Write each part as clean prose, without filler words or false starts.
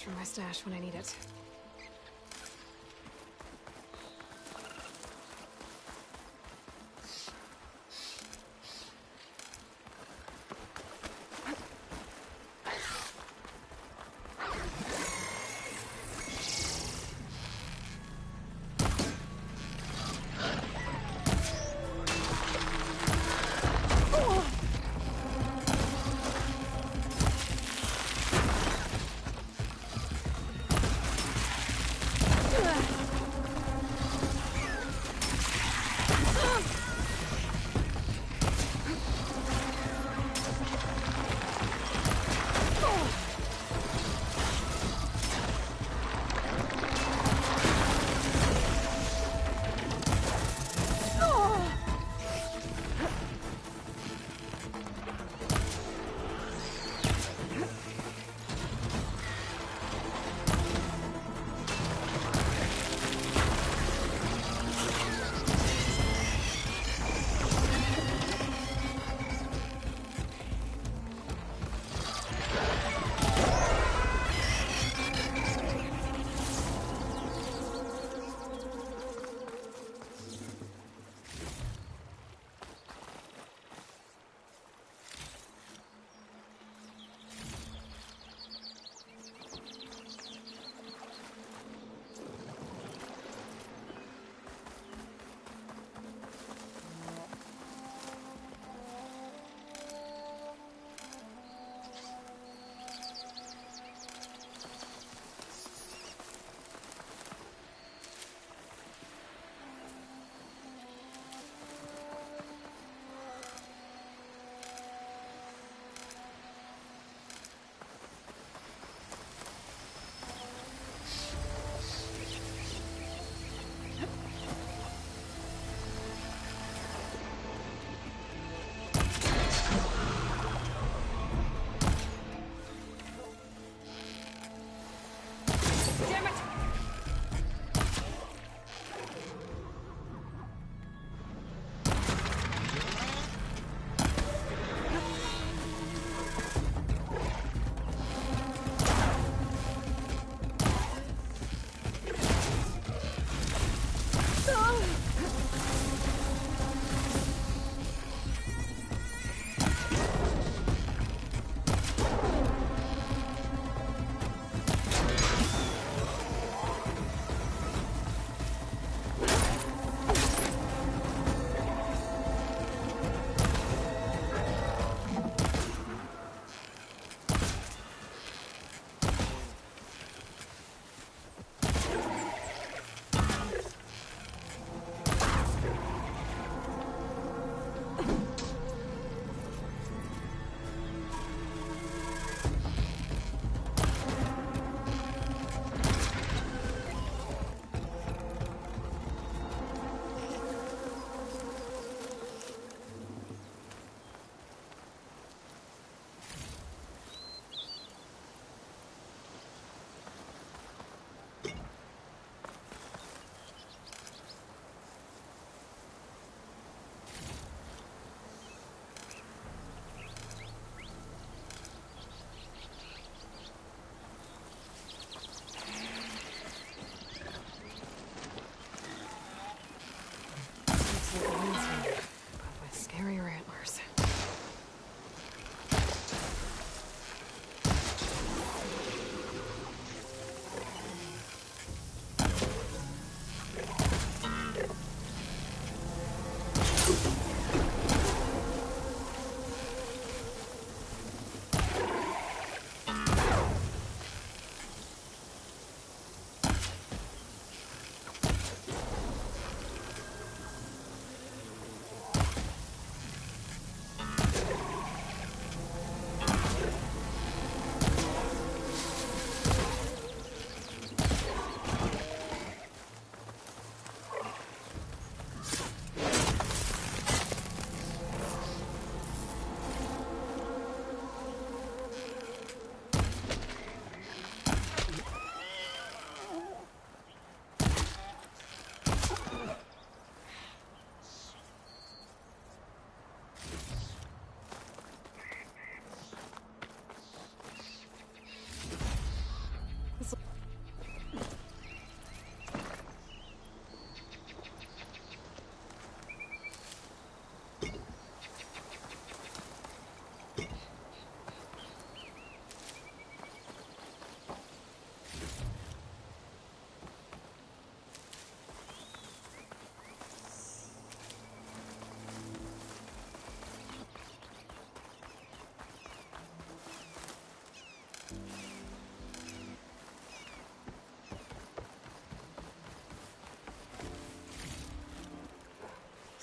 bust from my stash when I need it.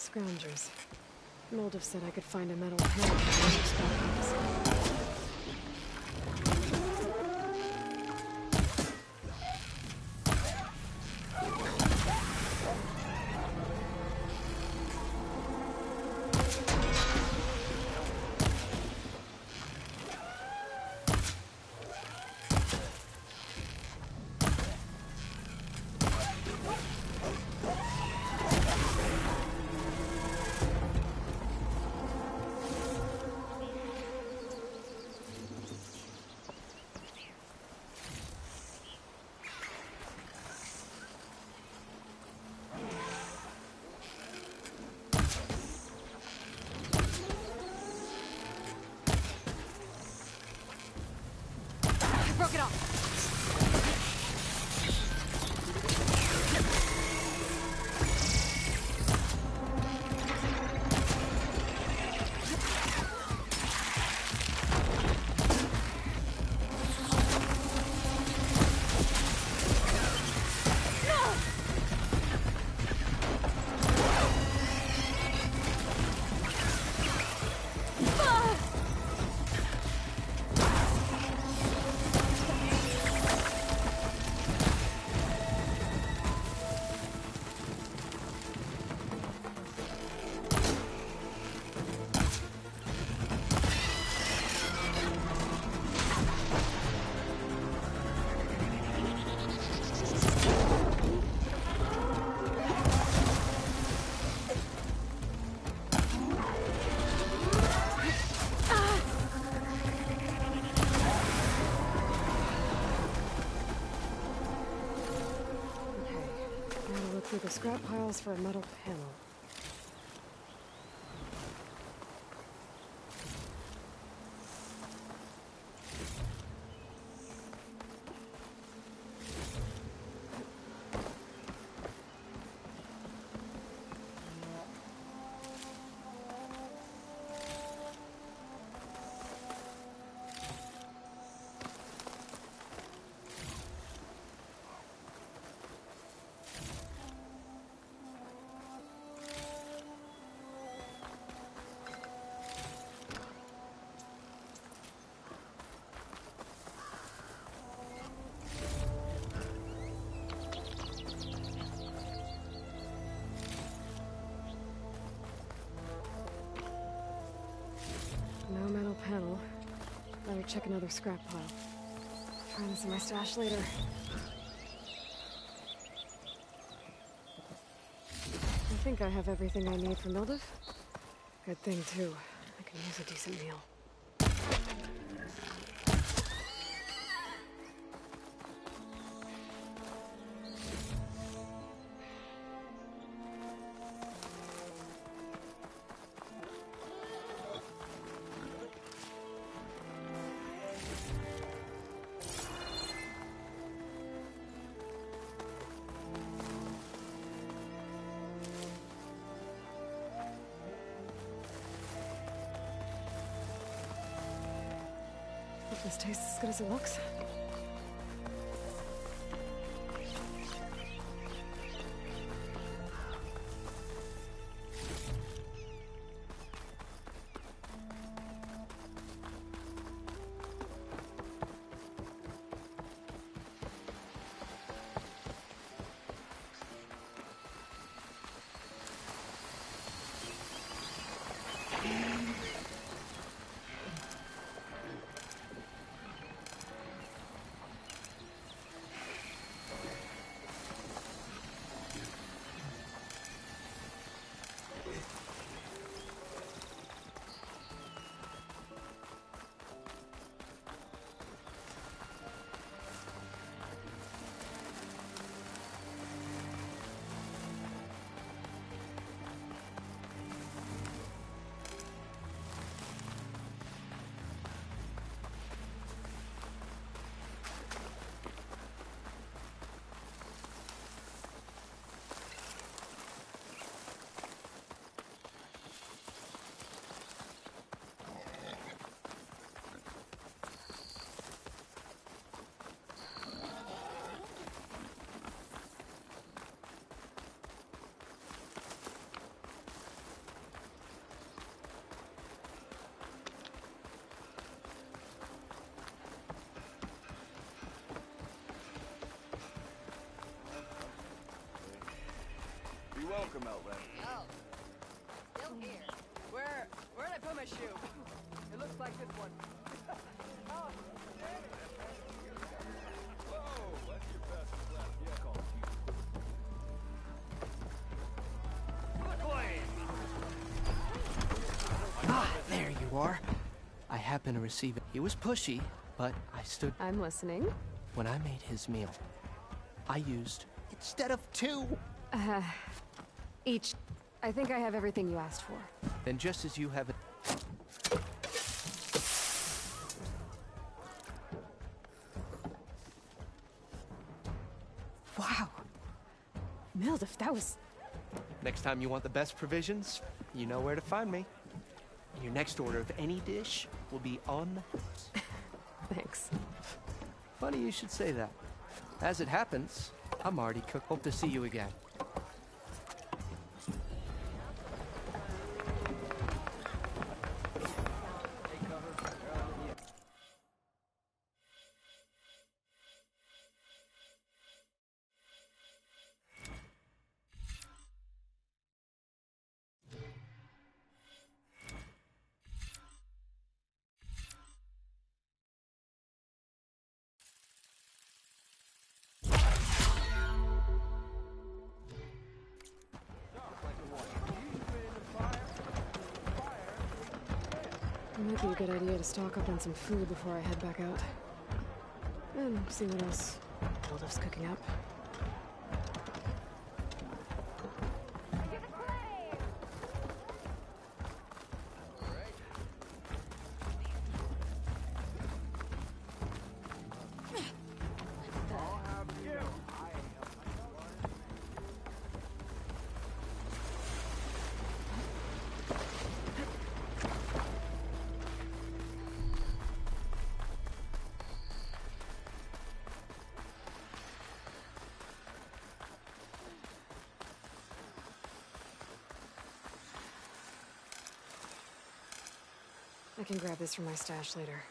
scroungers. Moldiv said I could find a metal panel for the scroungers. Broke it off. Through the scrap piles for a metal panel. No metal panel. Better check another scrap pile. Try this in my stash later. I think I have everything I need for Moldiv. Good thing, too. I can use a decent meal. Hope this tastes as good as it looks. welcome, Outlander. Oh, still here. Where'd I put my shoe? It looks like this one. Oh, damn it. Whoa, that's your best left. Yeah, call it. Ah, there you are. I happened to receive it. He was pushy, but I stood. I'm listening. When I made his meal, I used instead of 2. Each. I think I have everything you asked for. Then just as you have it. Wow. Mild, if that was... Next time you want the best provisions, you know where to find me. And your next order of any dish will be on. Thanks. Funny you should say that. As it happens, I'm already cooked. Hope to see you again. It might be a good idea to stock up on some food before I head back out. And see what else Waldorf's cooking up. I can grab this from my stash later.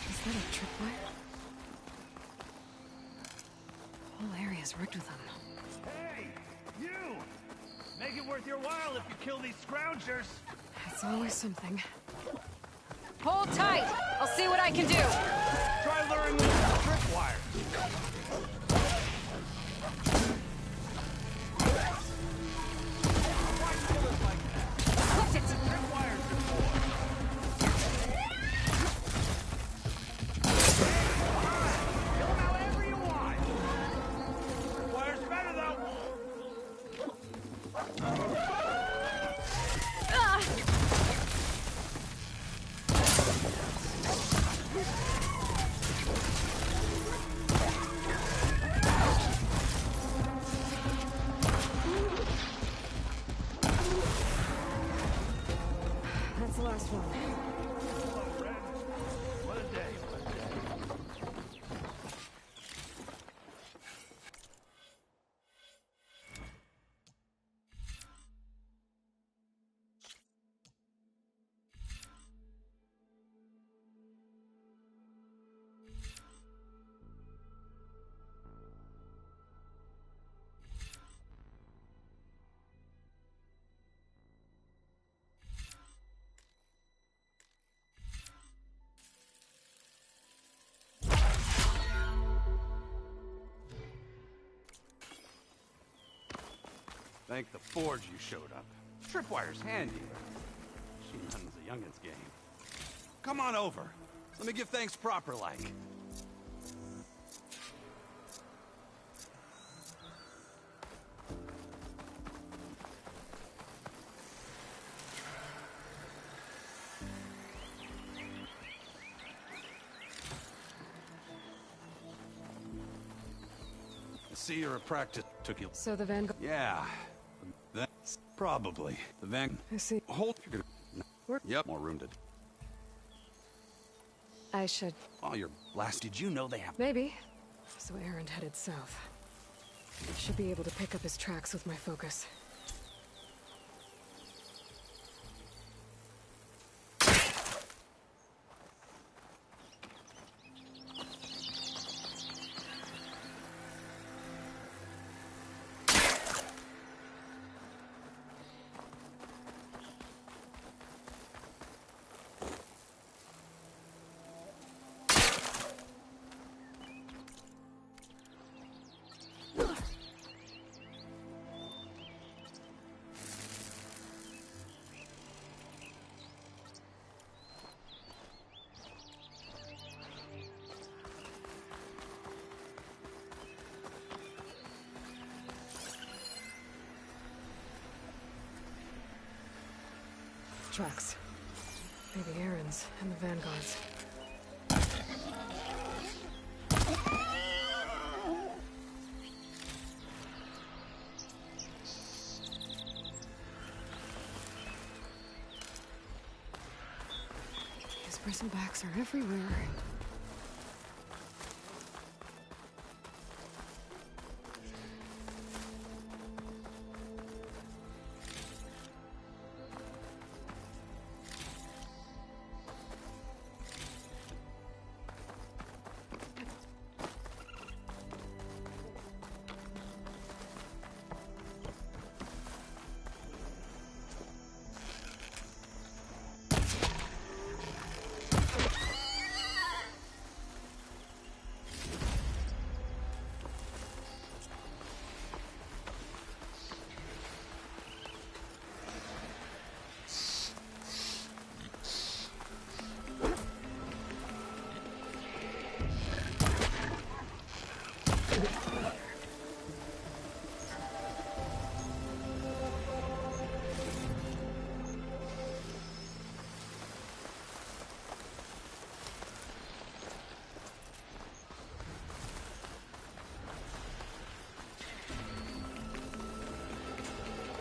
Is that a tripwire? The whole area's rigged with them. Hey, you! Make it worth your while if you kill these scroungers. It's always something. Hold tight. I'll see what I can do. Try luring them with tripwires. That's the last one. What a day, what a day. Thank the Forge you showed up. Tripwire's handy, but she runs a youngin's game. Come on over. Let me give thanks proper like. see her at practice. Took you. So the Vanguard... Yeah. That's probably. The Van... I see. Hold. You're gonna... Yep, more room to... I should... Oh, you're last. Did you know they have... Maybe. So Erend headed south. I should be able to pick up his tracks with my focus. Tracks. Maybe Erend's and the Vanguard's. These prison backs are everywhere.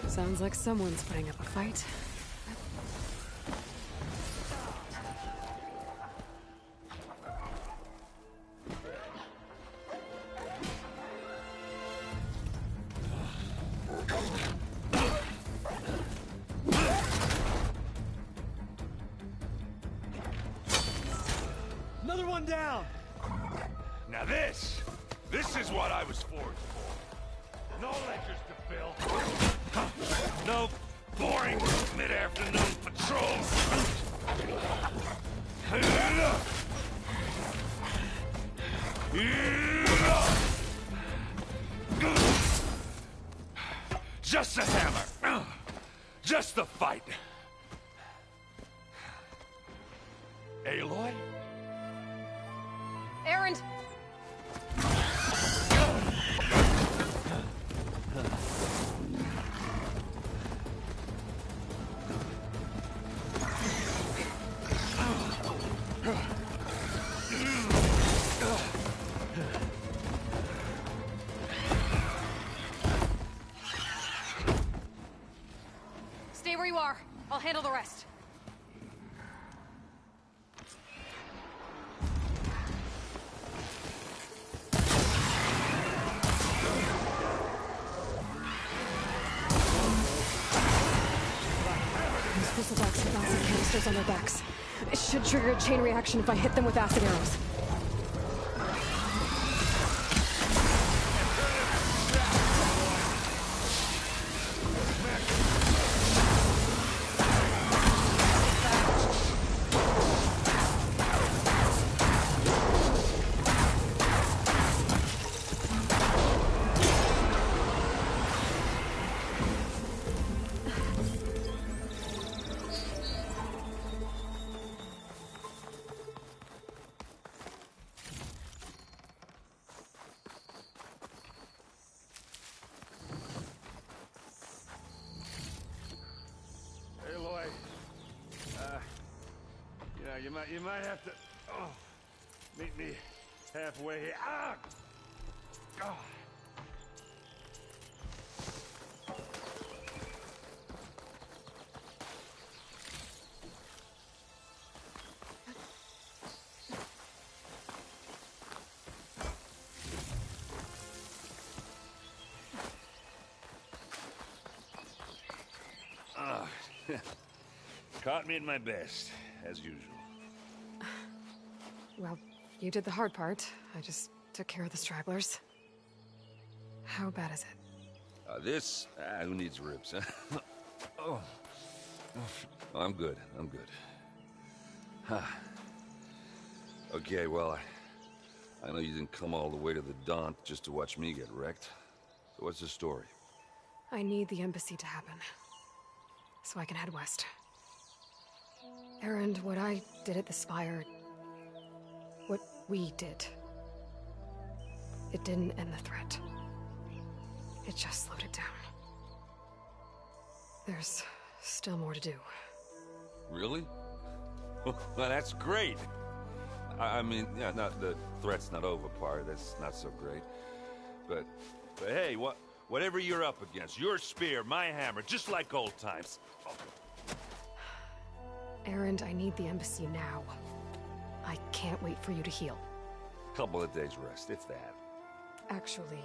Sounds like someone's putting up a fight. Another one down! Now this is what I was forged for. No ledgers to fill. No boring mid-afternoon patrols. Just a hammer. Just the fight. Aloy? Erend! Stay where you are. I'll handle the rest. These Bristlebugs have acid canisters on their backs. It should trigger a chain reaction if I hit them with acid arrows. You might have to meet me halfway here. Ah! Caught me at my best, as usual. Well, you did the hard part. I just took care of the stragglers. How bad is it? Who needs ribs, huh? Oh. I'm good, I'm good. Huh. Okay, well, I know you didn't come all the way to the Daunt just to watch me get wrecked. So what's the story? I need the embassy to happen, so I can head west. Erend, what I did at the Spire... what we did... it didn't end the threat. It just slowed it down. There's still more to do. Really? Well, that's great. I mean, yeah, not the threat's not over part. That's not so great. But hey, whatever you're up against, your spear, my hammer, just like old times. Oh. Erend, I need the embassy now. I can't wait for you to heal. Couple of days rest, if that. Actually,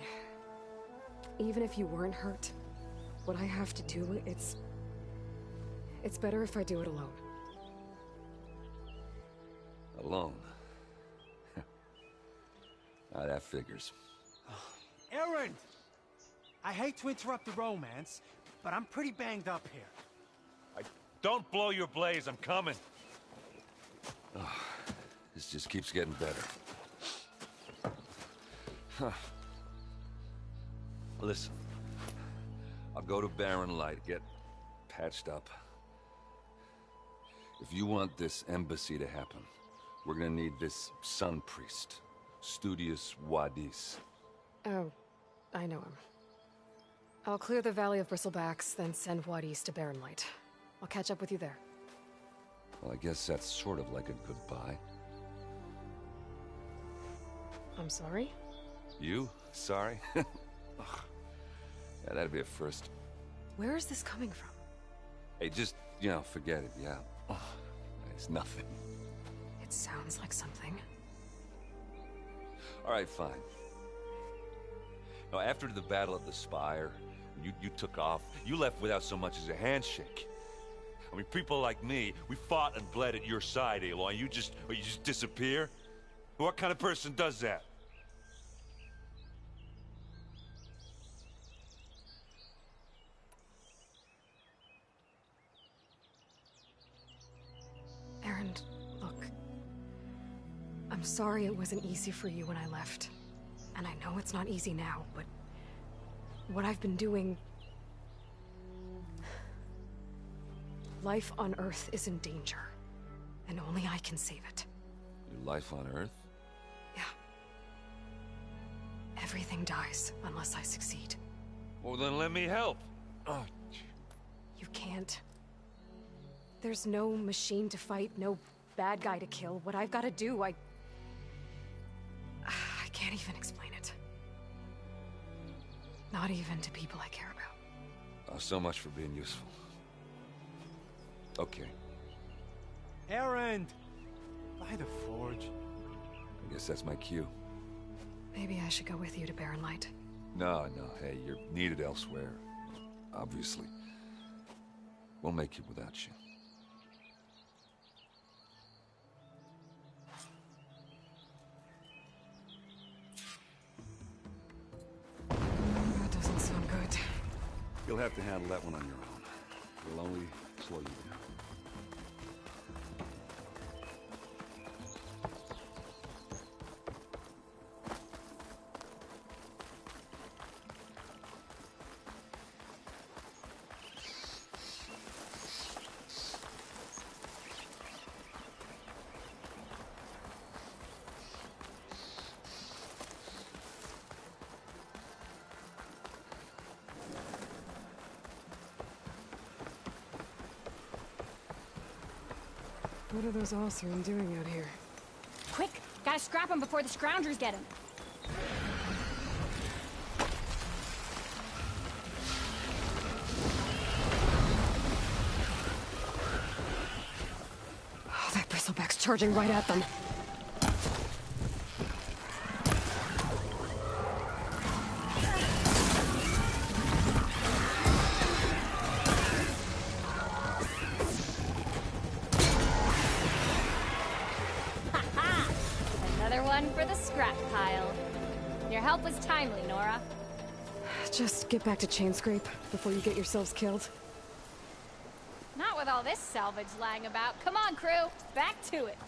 even if you weren't hurt, what I have to do, it's better if I do it alone. Alone? That figures. Erend! I hate to interrupt the romance, but I'm pretty banged up here. Don't blow your blaze, I'm coming. Oh, this just keeps getting better. Huh. Listen, I'll go to Barren Light, get patched up. If you want this embassy to happen, we're gonna need this Sun Priest, Studius Wadis. Oh, I know him. I'll clear the Valley of Bristlebacks, then send Wadis to Barren Light. I'll catch up with you there. Well, I guess that's sort of like a goodbye. I'm sorry? You? Sorry? Ugh. Yeah, that'd be a first. Where is this coming from? Hey, just, forget it, yeah. Ugh. It's nothing. It sounds like something. All right, fine. Now, after the battle at the Spire, you took off. You left without so much as a handshake. I mean, people like me, we fought and bled at your side, Aloy. You just disappear? What kind of person does that? Erend, look. I'm sorry it wasn't easy for you when I left. And I know it's not easy now, but... what I've been doing... life on Earth is in danger. And only I can save it. Your life on Earth? Yeah. Everything dies unless I succeed. Well, then let me help. Oh. You can't. There's no machine to fight, no bad guy to kill. What I've got to do, I can't even explain it. Not even to people I care about. Oh, so much for being useful. Okay. Erend! By the Forge. I guess that's my cue. Maybe I should go with you to Barren Light. No, hey, you're needed elsewhere. Obviously. We'll make it without you. That doesn't sound good. You'll have to handle that one on your own. We'll only slow you down. What are those Oseram doing out here? Quick! Gotta scrap him before the Scroungers get him! Oh, that bristleback's charging right at them. one for the scrap pile. Your help was timely, Nora. Just get back to Chainscrape before you get yourselves killed. Not with all this salvage lying about. Come on, crew. Back to it.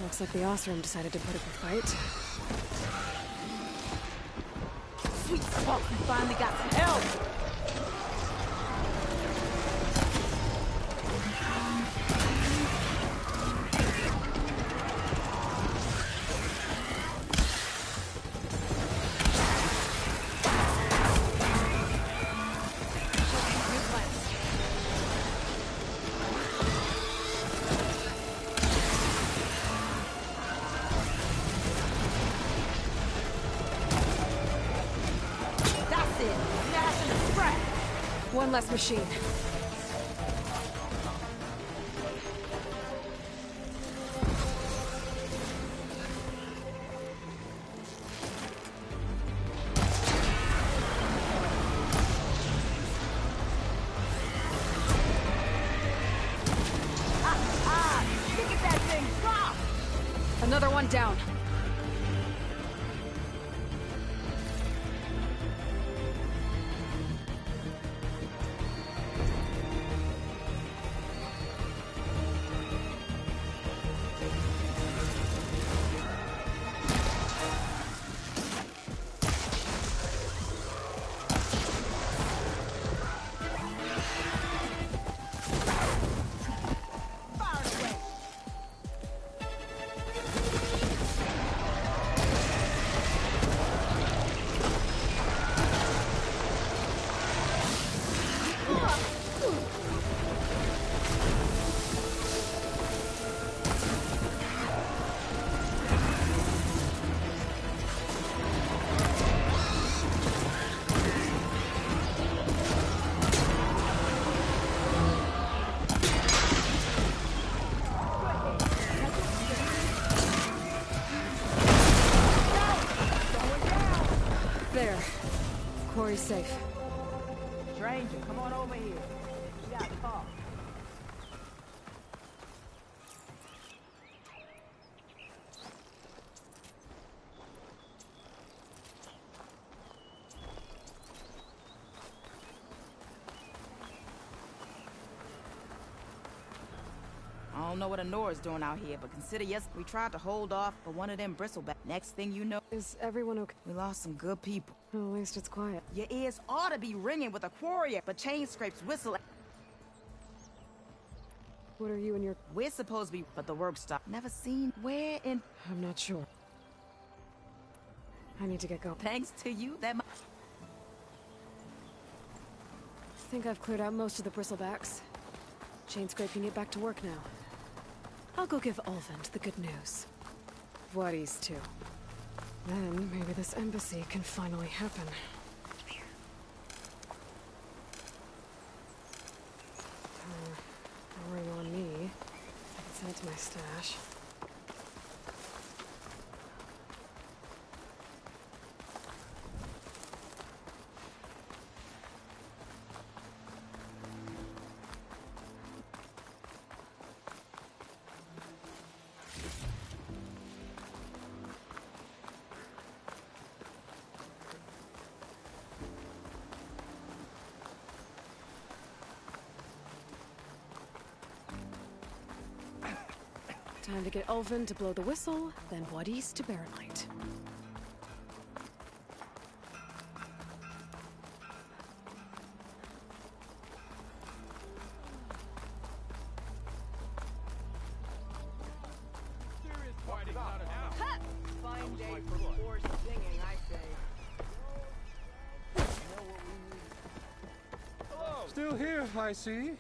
Looks like the Osram decided to put up a fight. Sweet fuck, we finally got some help! One less machine. Look at that thing drop! Another one down. There. Quarry's safe. Stranger, come on over here. We got to talk. I don't know what Anora's doing out here, but consider yes, we tried to hold off for one of them bristleback. Next thing you know, Is everyone okay? we lost some good people. Well, at least it's quiet. Your ears ought to be ringing with a quarry, but Chainscrape's whistle. What are you and your... We're supposed to be, but the work stopped. Never seen where in. I'm not sure. I need to get going. Thanks to you, that. I think I've cleared out most of the bristlebacks. Chainscrape can get back to work now. I'll go give Ulvund the good news. Vladis too. Then maybe this embassy can finally happen. No ring on me. I can send it to my stash. Time to get Ulvund to blow the whistle, then Vladis to Baronite. Fine day for forced singing, I say. Still here, I see.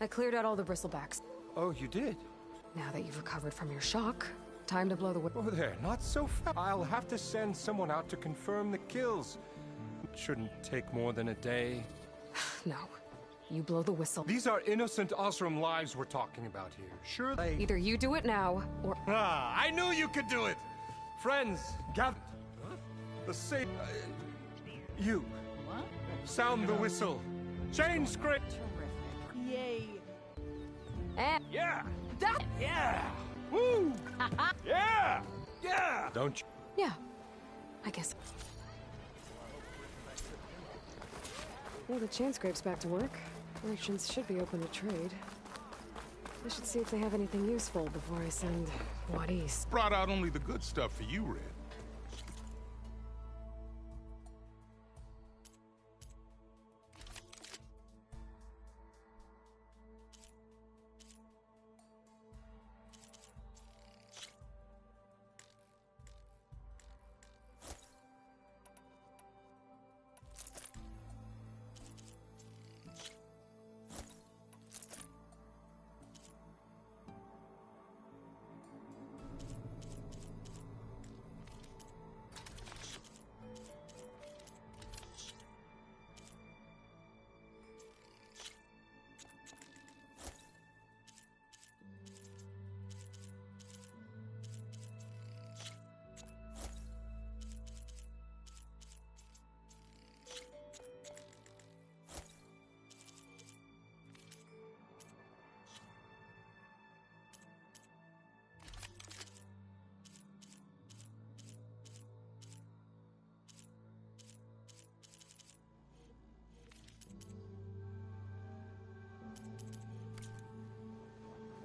I cleared out all the bristlebacks. Oh, you did? Now that you've recovered from your shock, time to blow the whistle. Oh, there, not so fast. I'll have to send someone out to confirm the kills. It shouldn't take more than a day. No. You blow the whistle. These are innocent Osram lives we're talking about here. Sure, Either you do it now, or... Ah, I knew you could do it! Friends, gather. The same... you. What? Sound the whistle. Chain scrape! Terrific. Yay. And Yeah! that. Yeah! Woo! Yeah! Yeah! Don't you? Yeah, I guess. Well, the chain scrape's back to work. Merchants should be open to trade. I should see if they have anything useful before I send Wadis. Brought out only the good stuff for you, Red.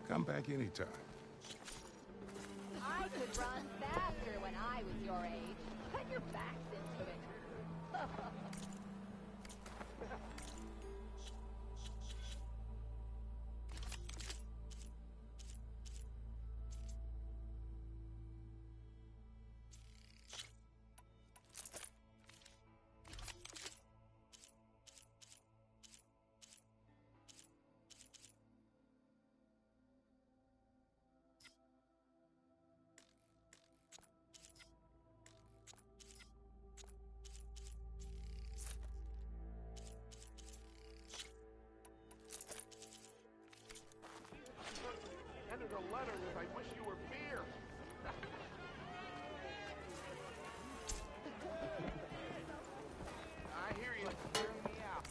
Come back anytime. I could run faster when I was your age. Put your backs into it. Ended a letter with "I wish you were beer." I hear you. Hear me out.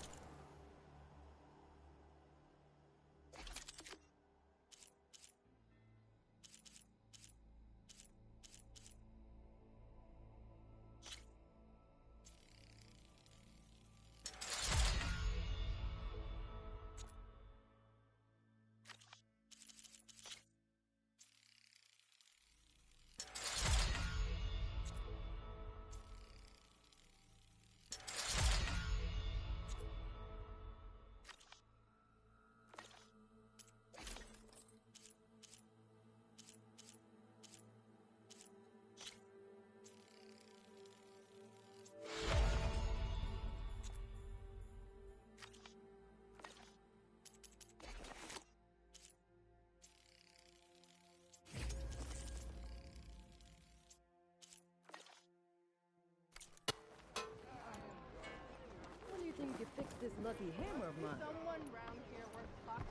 When do you think you fix this lucky hammer of mine? Someone round here worth talking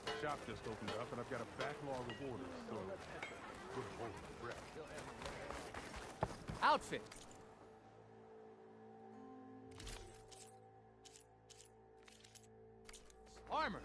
to. Shop just opened up, and I've got a backlog of orders. So, good hold of breath. Outfit. Armor.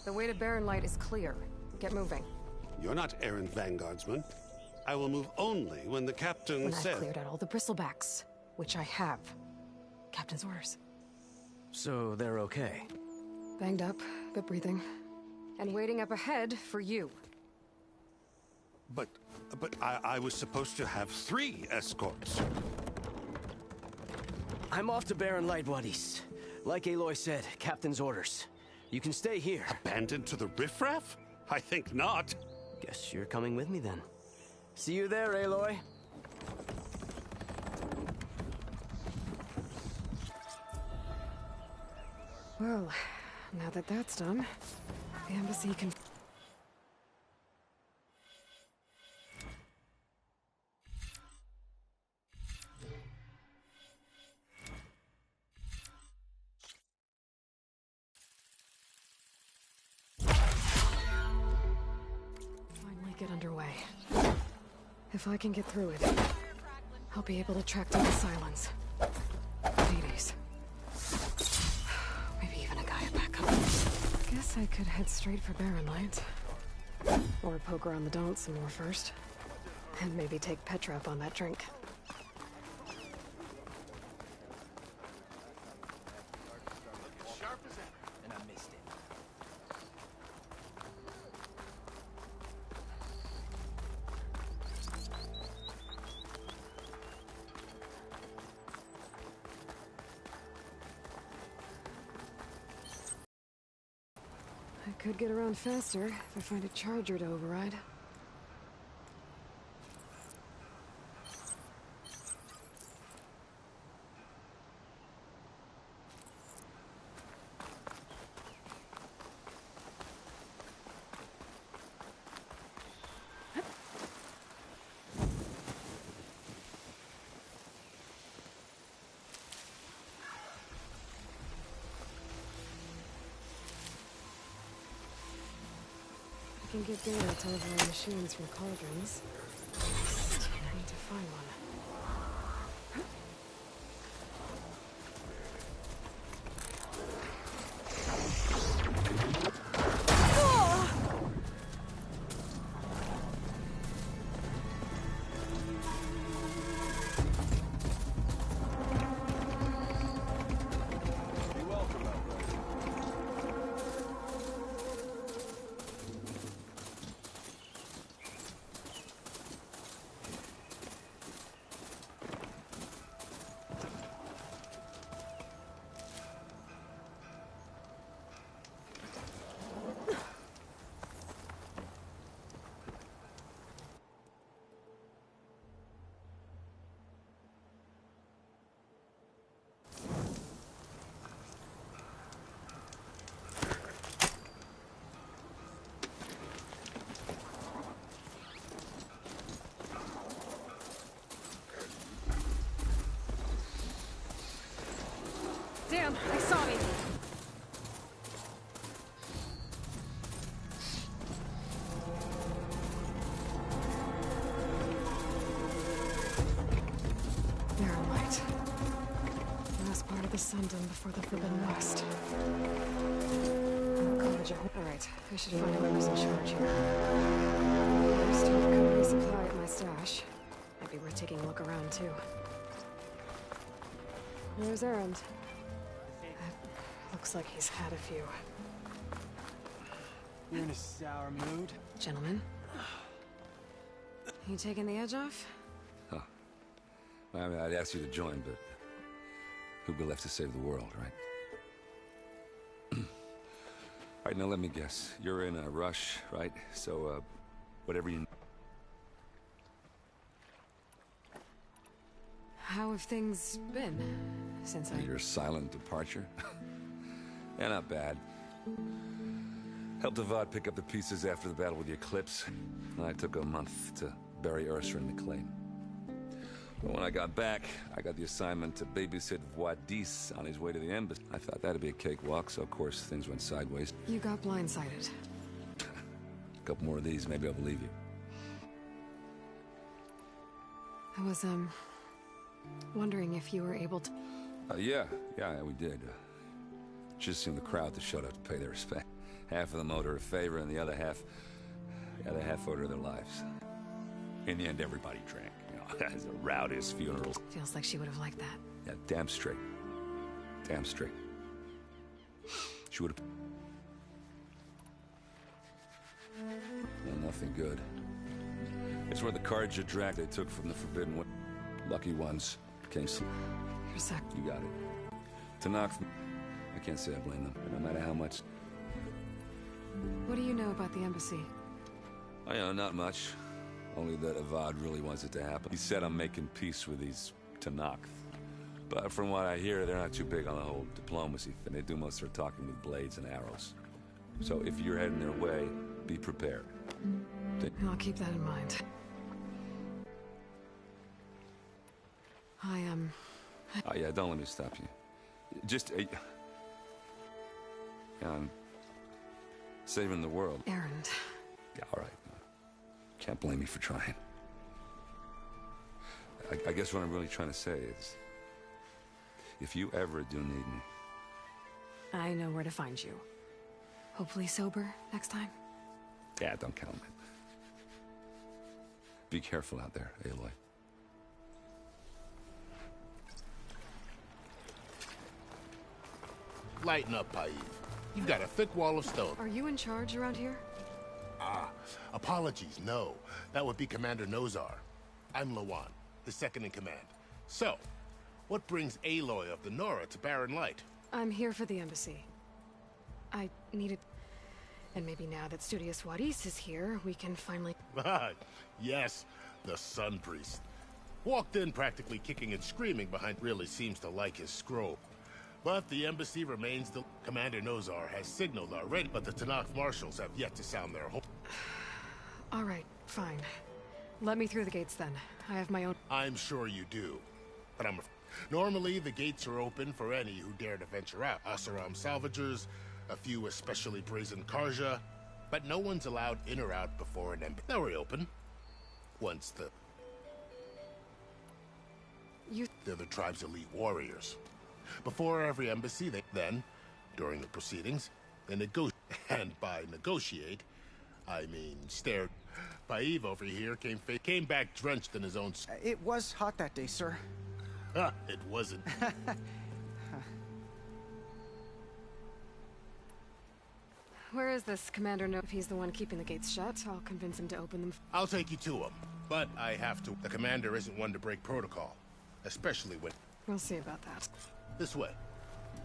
The way to Barren Light is clear. Get moving. You're not errant vanguardsman. I will move only when the captain When says... I've cleared out all the bristlebacks, which I have. Captain's orders. So they're okay? Banged up, but breathing. And waiting up ahead for you. But I was supposed to have 3 escorts. I'm off to Barren Light, Wadis. Like Aloy said, Captain's orders. You can stay here. Abandoned to the riffraff? I think not. Guess you're coming with me then. See you there, Aloy. Well, now that that's done, the embassy can... If I can get through it, I'll be able to track down the Silence. Hades. Maybe even a Gaia backup. Guess I could head straight for Barren Light. Or poke around the Daunt some more first. And maybe take Petra up on that drink. And I missed it. I could get around faster if I find a charger to override. I can get data to override machines from cauldrons. Just need to find one. Damn, they saw me. Barren Light. Last part of the Sundom before the Forbidden West. Alright, I should find whoever's in charge here. First, I've come resupply at my stash. Might be worth taking a look around, too. Where's Erend? Looks like he's had a few. You're in a sour mood? Gentlemen? You taking the edge off? Huh. I mean, I'd ask you to join, but who'd be left to save the world, right? All right, now let me guess. You're in a rush, right? So, whatever you... How have things been since Your silent departure? Yeah, not bad. Helped Avad pick up the pieces after the battle with the Eclipse. I took a month to bury Ursa and McLean. But when I got back, I got the assignment to babysit Wadis on his way to the embassy. I thought that'd be a cakewalk, so of course things went sideways. You got blindsided. A couple more of these, maybe I'll believe you. I was, wondering if you were able to... Yeah, we did. Just seemed the crowd that showed up to pay their respect. Half of them owed her a favor, and the other half owed her their lives. In the end, everybody drank. You know, as the rowdiest funerals. Feels like she would have liked that. Yeah, damn straight. Damn straight. She would have... Well, nothing good. It's where the cards you dragged they took from the Forbidden West. Lucky ones came... You're sack. You got it. Tanakh... I can't say I blame them, no matter how much... What do you know about the embassy? I know, not much. Only that Avad really wants it to happen. He said I'm making peace with these Tanakh. But from what I hear, they're not too big on the whole diplomacy thing. They do most of their talking with blades and arrows. So if you're heading their way, be prepared. I'll keep that in mind. Oh yeah, don't let me stop you. Just... I'm saving the world. Erend. Yeah, all right. Can't blame me for trying. I guess what I'm really trying to say is, if you ever do need me... I know where to find you. Hopefully sober next time. Yeah, don't count on it. Be careful out there, Aloy. Lighten up, Paiv. You've got a thick wall of stone. Are you in charge around here? Ah, apologies, no. That would be Commander Nozar. I'm Lawan, the second in command. So, what brings Aloy of the Nora to Barren Light? I'm here for the embassy. I needed... And maybe now that Studious Wadis is here, we can finally... Yes, the Sun Priest. Walked in practically kicking and screaming behind, really seems to like his scroll. But the embassy remains the... Commander Nozar has signaled already, but the Tenakth marshals have yet to sound their horn. All right, fine. Let me through the gates then. I have my own... I'm sure you do. But normally, the gates are open for any who dare to venture out. Oseram salvagers, a few especially brazen Karja, but no one's allowed in or out before an embassy. Now we're open. Once the... They're the tribe's elite warriors. Before every embassy, then, during the proceedings, they negotiate. And by negotiate, I mean stared. Paiv over here came back drenched in his own... It was hot that day, sir. It wasn't. Where is this Commander? If he's the one keeping the gates shut, I'll convince him to open them. I'll take you to him, but I have to. The Commander isn't one to break protocol, especially when... We'll see about that. This way.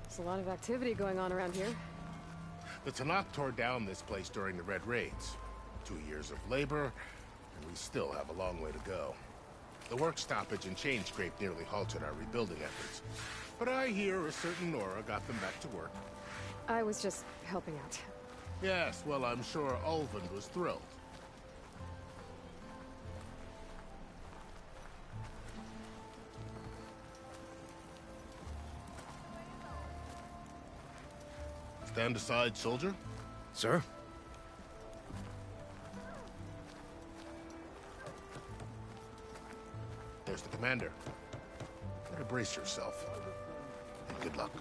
There's a lot of activity going on around here. The Tenakth tore down this place during the Red Raids. 2 years of labor, and we still have a long way to go. The work stoppage and chain scrape nearly halted our rebuilding efforts. But I hear a certain Nora got them back to work. I was just helping out. Yes, well, I'm sure Ulvund was thrilled. Stand aside, soldier. Sir? There's the commander. Better brace yourself. And good luck.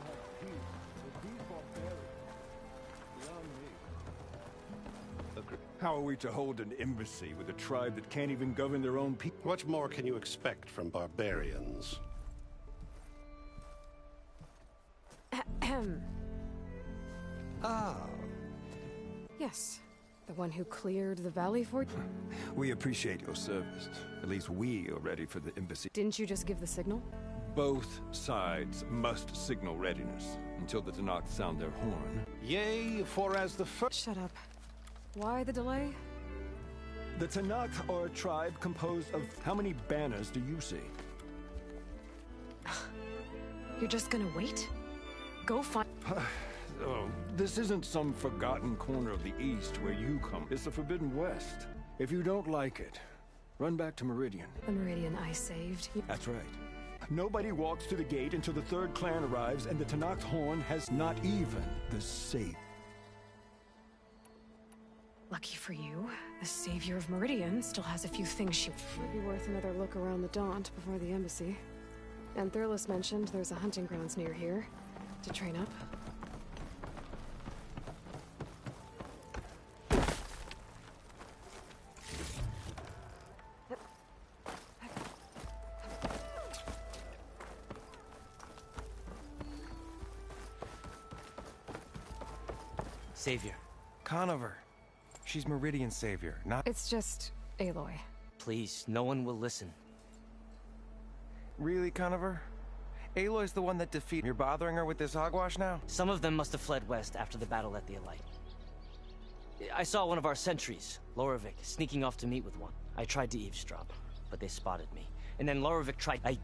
How are we to hold an embassy with a tribe that can't even govern their own people? What more can you expect from barbarians? Ah. Yes. The one who cleared the valley for... We appreciate your service. At least we are ready for the embassy. Didn't you just give the signal? Both sides must signal readiness until the Tenakth sound their horn. Yea, for as the first... Shut up. Why the delay? The Tenakth are a tribe composed of... How many banners do you see? You're just gonna wait? Go find... Oh, this isn't some forgotten corner of the East where you come. It's the Forbidden West. If you don't like it, run back to Meridian. The Meridian I saved? That's right. Nobody walks to the gate until the third clan arrives, and the Tenakth horn has not even the safe. Lucky for you, the savior of Meridian still has a few things she... Might be worth another look around the Daunt before the embassy. And Thurles mentioned there's a hunting grounds near here to train up. Savior. Conover. She's Meridian's savior, not... It's just Aloy. Please, no one will listen. Really, Conover? Aloy's the one that defeated... You're bothering her with this hogwash now? Some of them must have fled west after the battle at the Elite. I saw one of our sentries, Lorevic, sneaking off to meet with one. I tried to eavesdrop, but they spotted me. And then Lorevic tried...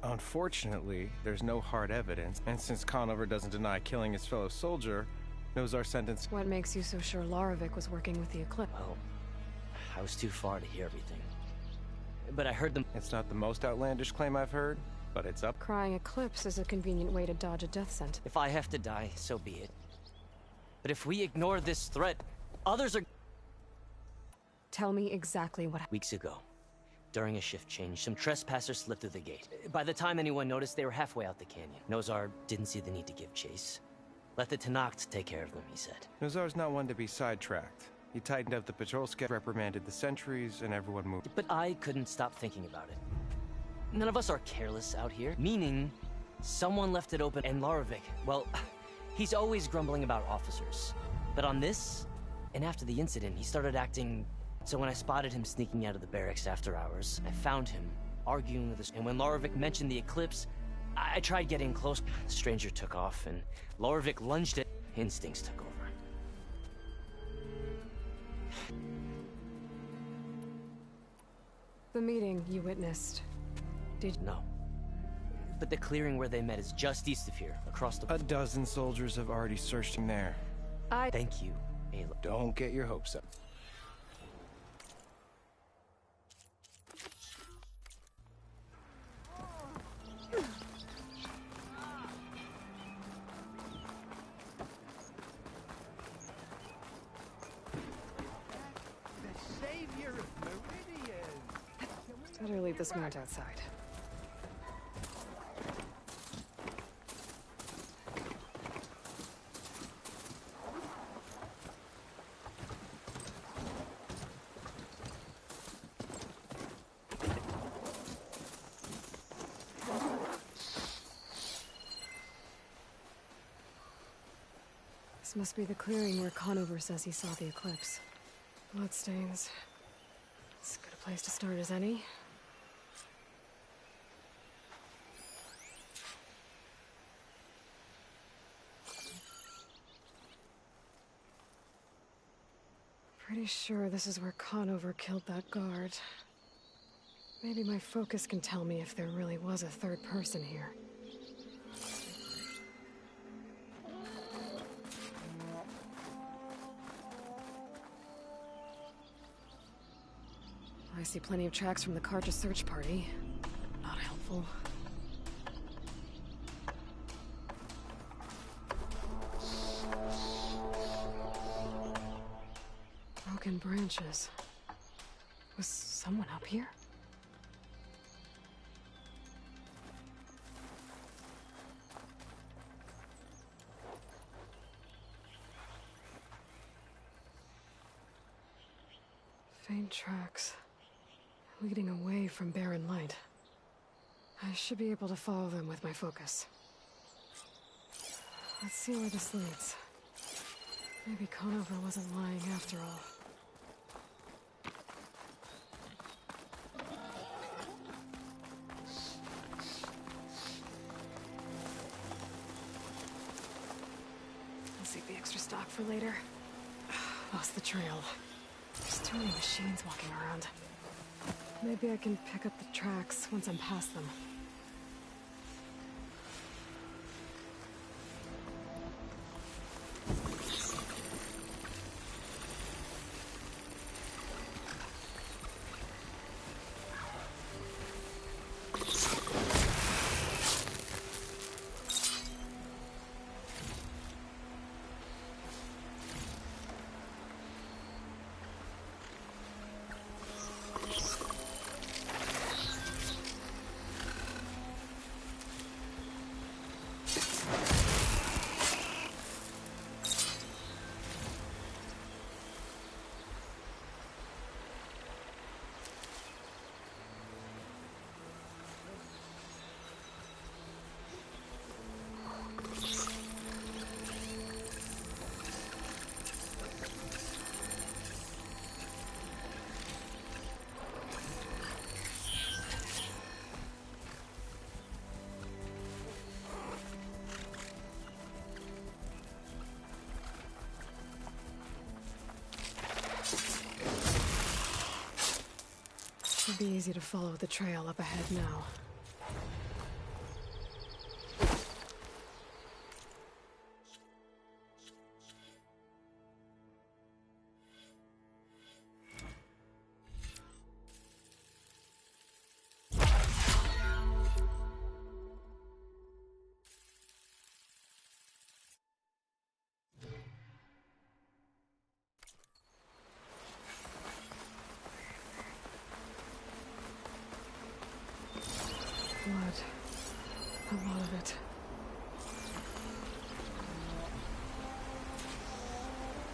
Unfortunately, there's no hard evidence, and since Conover doesn't deny killing his fellow soldier, knows our sentence... What makes you so sure Lorevic was working with the Eclipse? Well, I was too far to hear everything. But I heard them... It's not the most outlandish claim I've heard, but it's up. Crying Eclipse is a convenient way to dodge a death sentence. If I have to die, so be it. But if we ignore this threat, others are... Tell me exactly what... Weeks ago, During a shift change, some trespassers slipped through the gate. By the time anyone noticed, they were halfway out the canyon. Nozar didn't see the need to give chase. Let the Tenakth take care of them, he said. Nozar's not one to be sidetracked. He tightened up the patrol schedule, reprimanded the sentries, and everyone moved. But I couldn't stop thinking about it. None of us are careless out here, meaning someone left it open, and Larovic, well, he's always grumbling about officers. But on this, and after the incident, he started acting. So when I spotted him sneaking out of the barracks after hours, I found him arguing with us. And when Larovic mentioned the eclipse, I tried getting close. The stranger took off, and Larovic lunged it. Instincts took over. The meeting you witnessed. Did No. But the clearing where they met is just east of here, across the... A dozen soldiers have already searched him there. Thank you, Ayla. Don't get your hopes up. Better leave this mount outside. This must be the clearing where Conover says he saw the eclipse. Bloodstains. As good a place to start as any. Pretty sure this is where Conover killed that guard. Maybe my focus can tell me if there really was a third person here. I see plenty of tracks from the Carja search party. Not helpful. Broken branches. Was someone up here? Faint tracks. Leading away from Barren Light. I should be able to follow them with my focus. Let's see where this leads. Maybe Conover wasn't lying after all. I'll save the extra stock for later. Lost the trail. There's too many machines walking around. Maybe I can pick up the tracks once I'm past them. Should be easy to follow the trail up ahead now.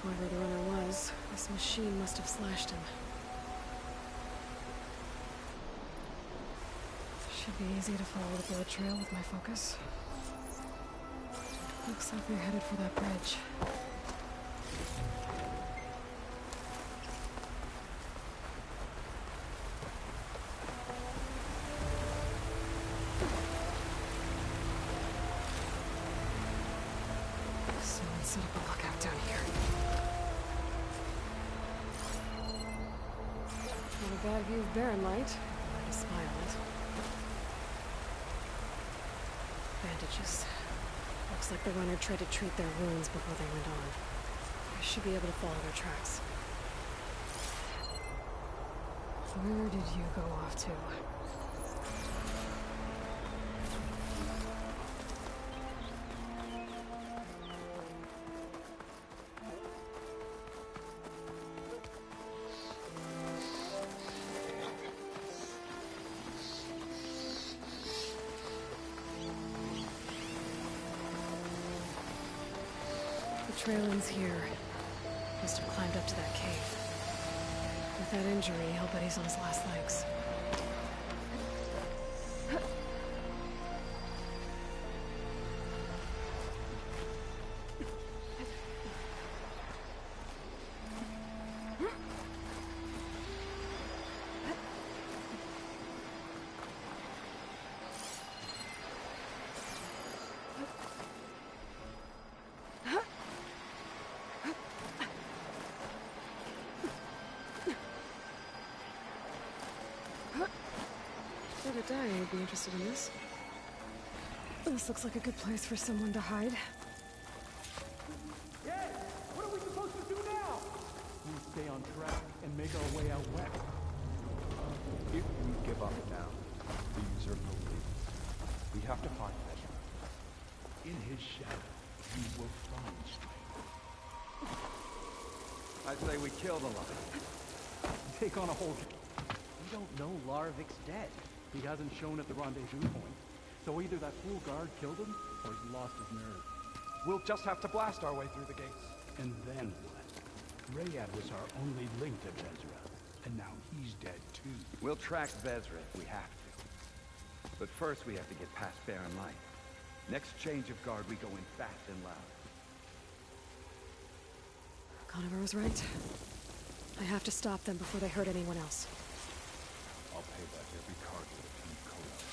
Whoever the runner was, this machine must have slashed him. Should be easy to follow the bullet trail with my focus. Looks like they're headed for that bridge. Someone set up a lookout down here. Not a bad view of Barren Light. Hard to spy on it. Bandages. Looks like the runner tried to treat their wounds before they went on. I should be able to follow their tracks. Where did you go off to? The trail ends here. Must have climbed up to that cave. With that injury, I'll bet he's on his last legs. Obadiah would be interested in this. This looks like a good place for someone to hide. Yes! What are we supposed to do now? We stay on track and make our way out west. If we give up now, these are no leads. We have to find Ezra. In his shadow, you will find strength. I say we kill the lion. Take on a whole... We don't know Larovic's dead. He hasn't shown at the rendezvous point. So either that fool guard killed him, or he's lost his nerve. We'll just have to blast our way through the gates. And then what? Rayad was our only link to Vezra. And now he's dead too. We'll track Vezra if we have to. But first we have to get past Barren Light. Next change of guard, we go in fast and loud. Conover was right. I have to stop them before they hurt anyone else. I'll pay back every card with a few coats.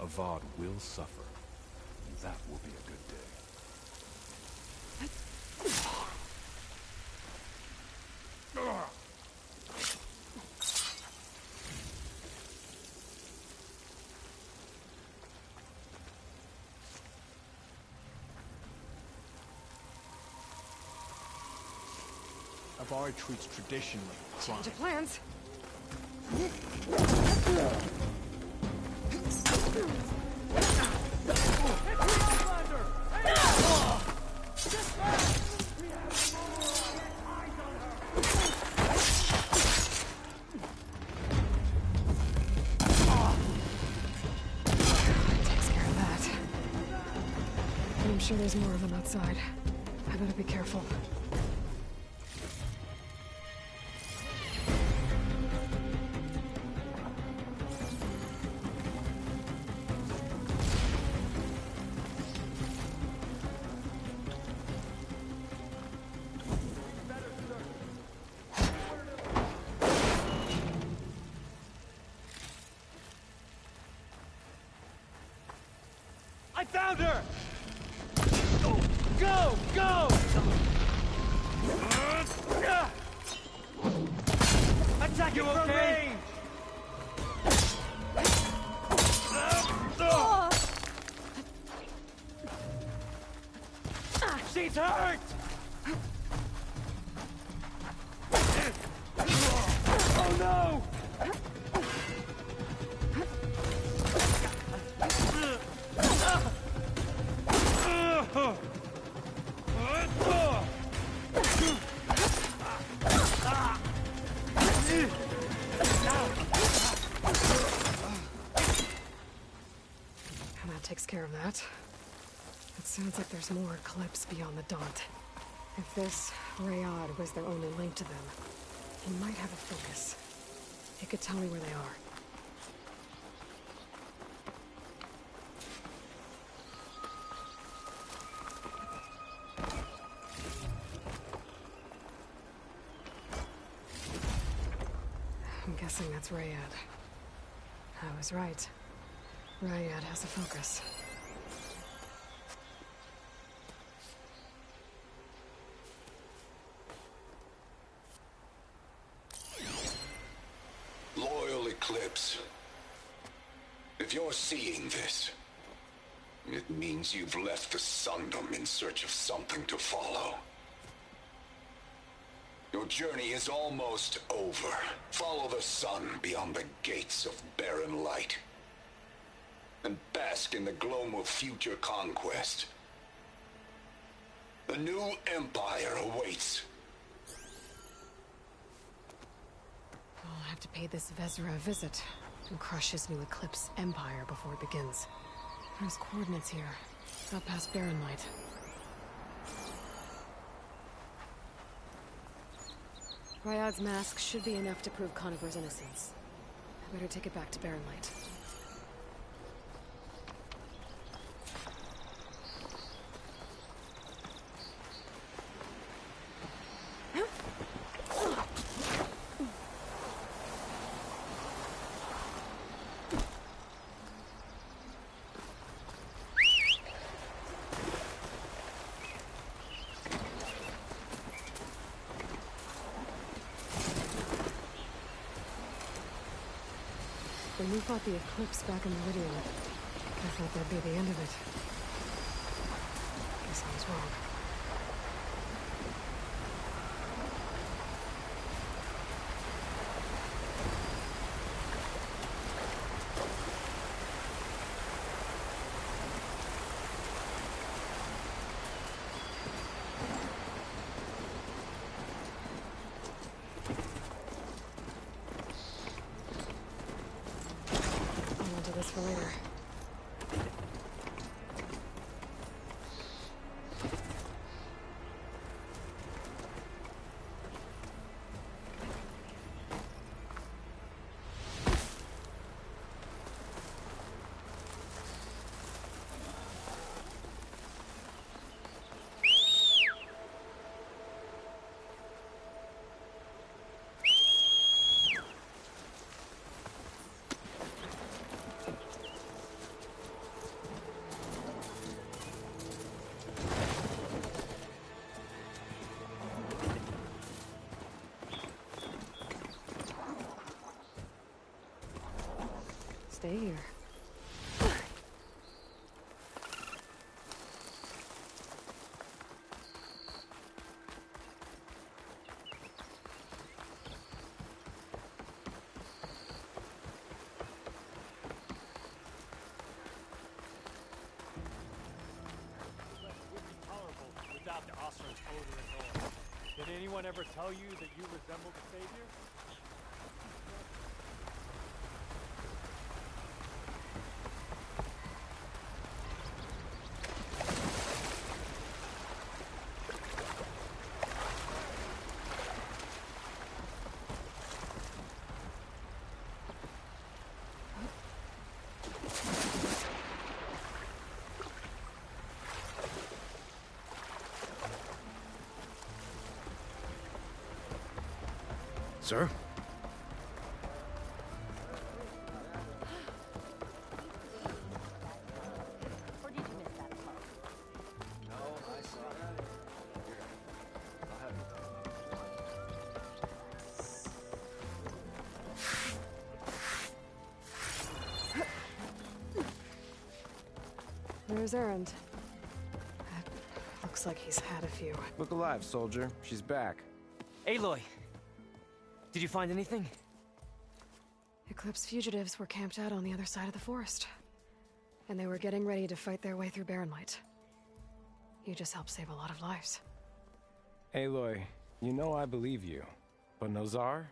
Avad will suffer. That will be a good day. Avari treats traditionally. Change of plans. Takes care of that. And I'm sure there's more of them outside. I better be careful. I found her! Go! Go! Take it from range! She's hurt! Oh no! And that takes care of that. It sounds like there's more Eclipse beyond the Daunt. If this Rayad was their only link to them, he might have a focus. He could tell me where they are. I'm guessing that's Rayad. I was right. Rayad has a focus. Loyal Eclipse. If you're seeing this, it means you've left the Sundom in search of something to follow. Your journey is almost over. Follow the sun beyond the gates of barren light, and bask in the gloam of future conquest. A new empire awaits. I'll have to pay this Vezra a visit and crush his new Eclipse empire before it begins. There's coordinates here, out past Barren Light. Ryad's mask should be enough to prove Conover's innocence. I better take it back to Barren Light. When we fought the Eclipse back in Meridian, I thought that'd be the end of it. Guess I was wrong. For later. Stay here. Without the Oseran's odor and all. Did anyone ever tell you that you resemble the Savior? Sir? Or did you miss that part? No, I saw it. Here, I'll have it. Where's Erend? Looks like he's had a few. Look alive, soldier. She's back. Aloy! Did you find anything? Eclipse fugitives were camped out on the other side of the forest. And they were getting ready to fight their way through Barren Light. You just helped save a lot of lives. Aloy, you know I believe you. But Nozar?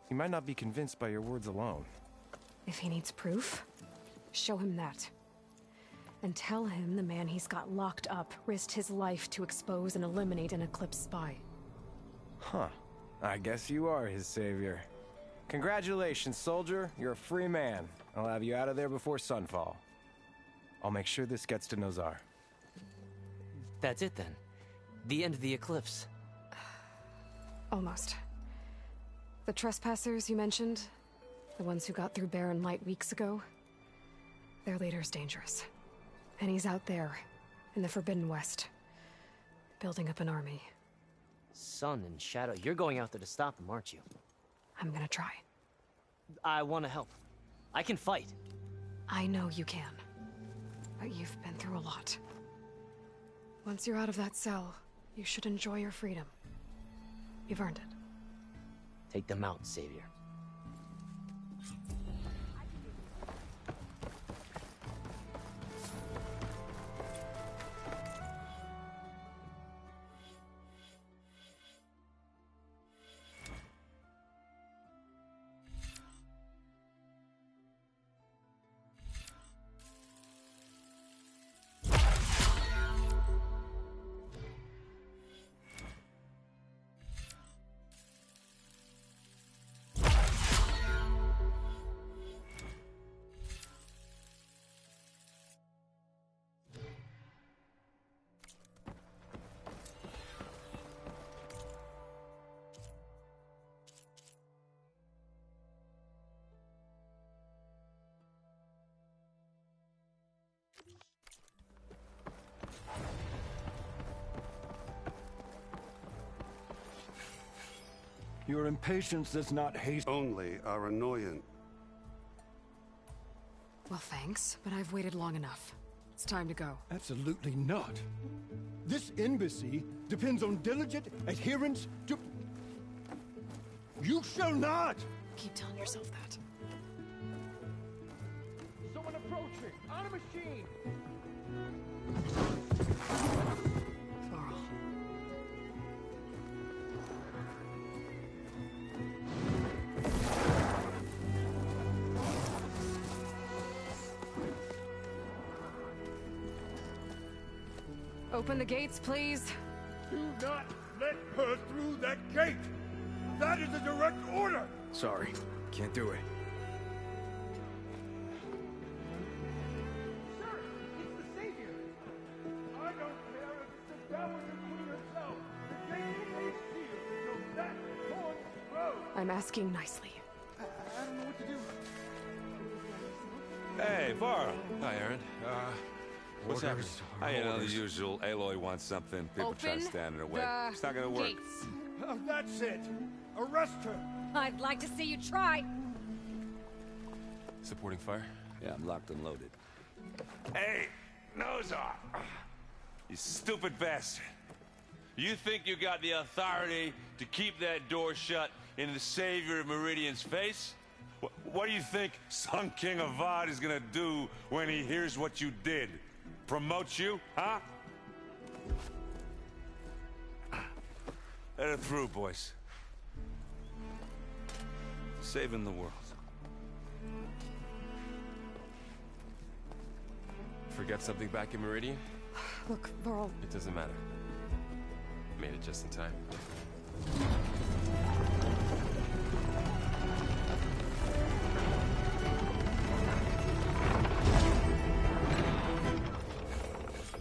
He might not be convinced by your words alone. If he needs proof, show him that. And tell him the man he's got locked up risked his life to expose and eliminate an Eclipse spy. Huh. I guess you are his savior. Congratulations, soldier. You're a free man. I'll have you out of there before sunfall. I'll make sure this gets to Nozar. That's it then. The end of the Eclipse. Almost. The trespassers you mentioned, the ones who got through Barren Light weeks ago, their leader's dangerous. And he's out there, in the Forbidden West, building up an army. Sun and Shadow, you're going out there to stop him, aren't you? I'm gonna try. I want to help. I can fight. I know you can. But you've been through a lot. Once you're out of that cell, you should enjoy your freedom. You've earned it. Take them out, Savior. Your impatience does not haste. Only our annoyance. Well, thanks, but I've waited long enough. It's time to go. Absolutely not. This embassy depends on diligent adherence to... You shall not! Keep telling yourself that. Someone approaching! On a machine! Varl. Open the gates, please. Do not let her through that gate! That is a direct order! Sorry. Can't do it. Sir, it's the Savior! I don't care if it's the Dowager Queen herself! The gate remains sealed until that horse grows! I'm asking nicely. I don't know what to do. Hey, Varl. Hi, Aaron. What's happening? You know, the usual. Aloy wants something. People try to stand in her way. It's not gonna work. Gates. That's it! Arrest her! I'd like to see you try. Supporting fire? Yeah, I'm locked and loaded. Hey, Nozar! You stupid bastard. You think you got the authority to keep that door shut in the Savior of Meridian's face? What do you think Sun King Avad is gonna do when he hears what you did? Promote you, huh? Let her through, boys. Saving the world. Forget something back in Meridian? Look, Varl. It doesn't matter. Made it just in time.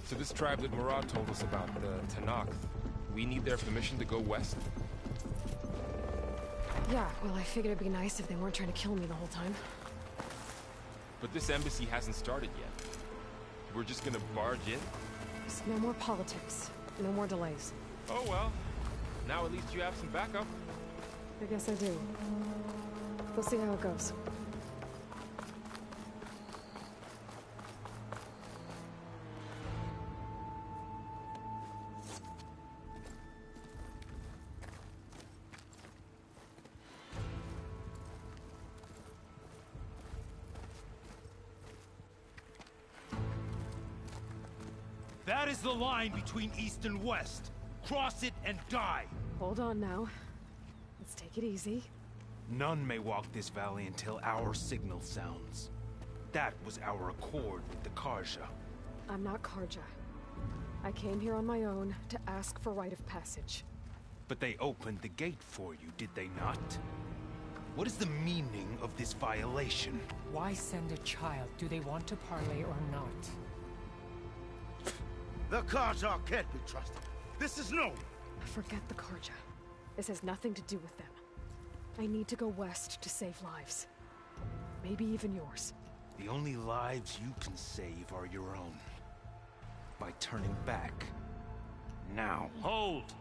So this tribe that Murad told us about, the Tanakh, we need their permission to go west? Yeah, well, I figured it'd be nice if they weren't trying to kill me the whole time. But this embassy hasn't started yet. We're just gonna barge in? Just no more politics. No more delays. Oh well. Now at least you have some backup. I guess I do. We'll see how it goes. That is the line between East and West. Cross it and die. Hold on now. Let's take it easy. None may walk this valley until our signal sounds. That was our accord with the Karja. I'm not Karja. I came here on my own to ask for rite of passage. But they opened the gate for you, did they not? What is the meaning of this violation? Why send a child? Do they want to parley or not? The Karja can't be trusted. This is known. Forget the Karja. This has nothing to do with them. I need to go west to save lives. Maybe even yours. The only lives you can save are your own. By turning back. Now. Hold!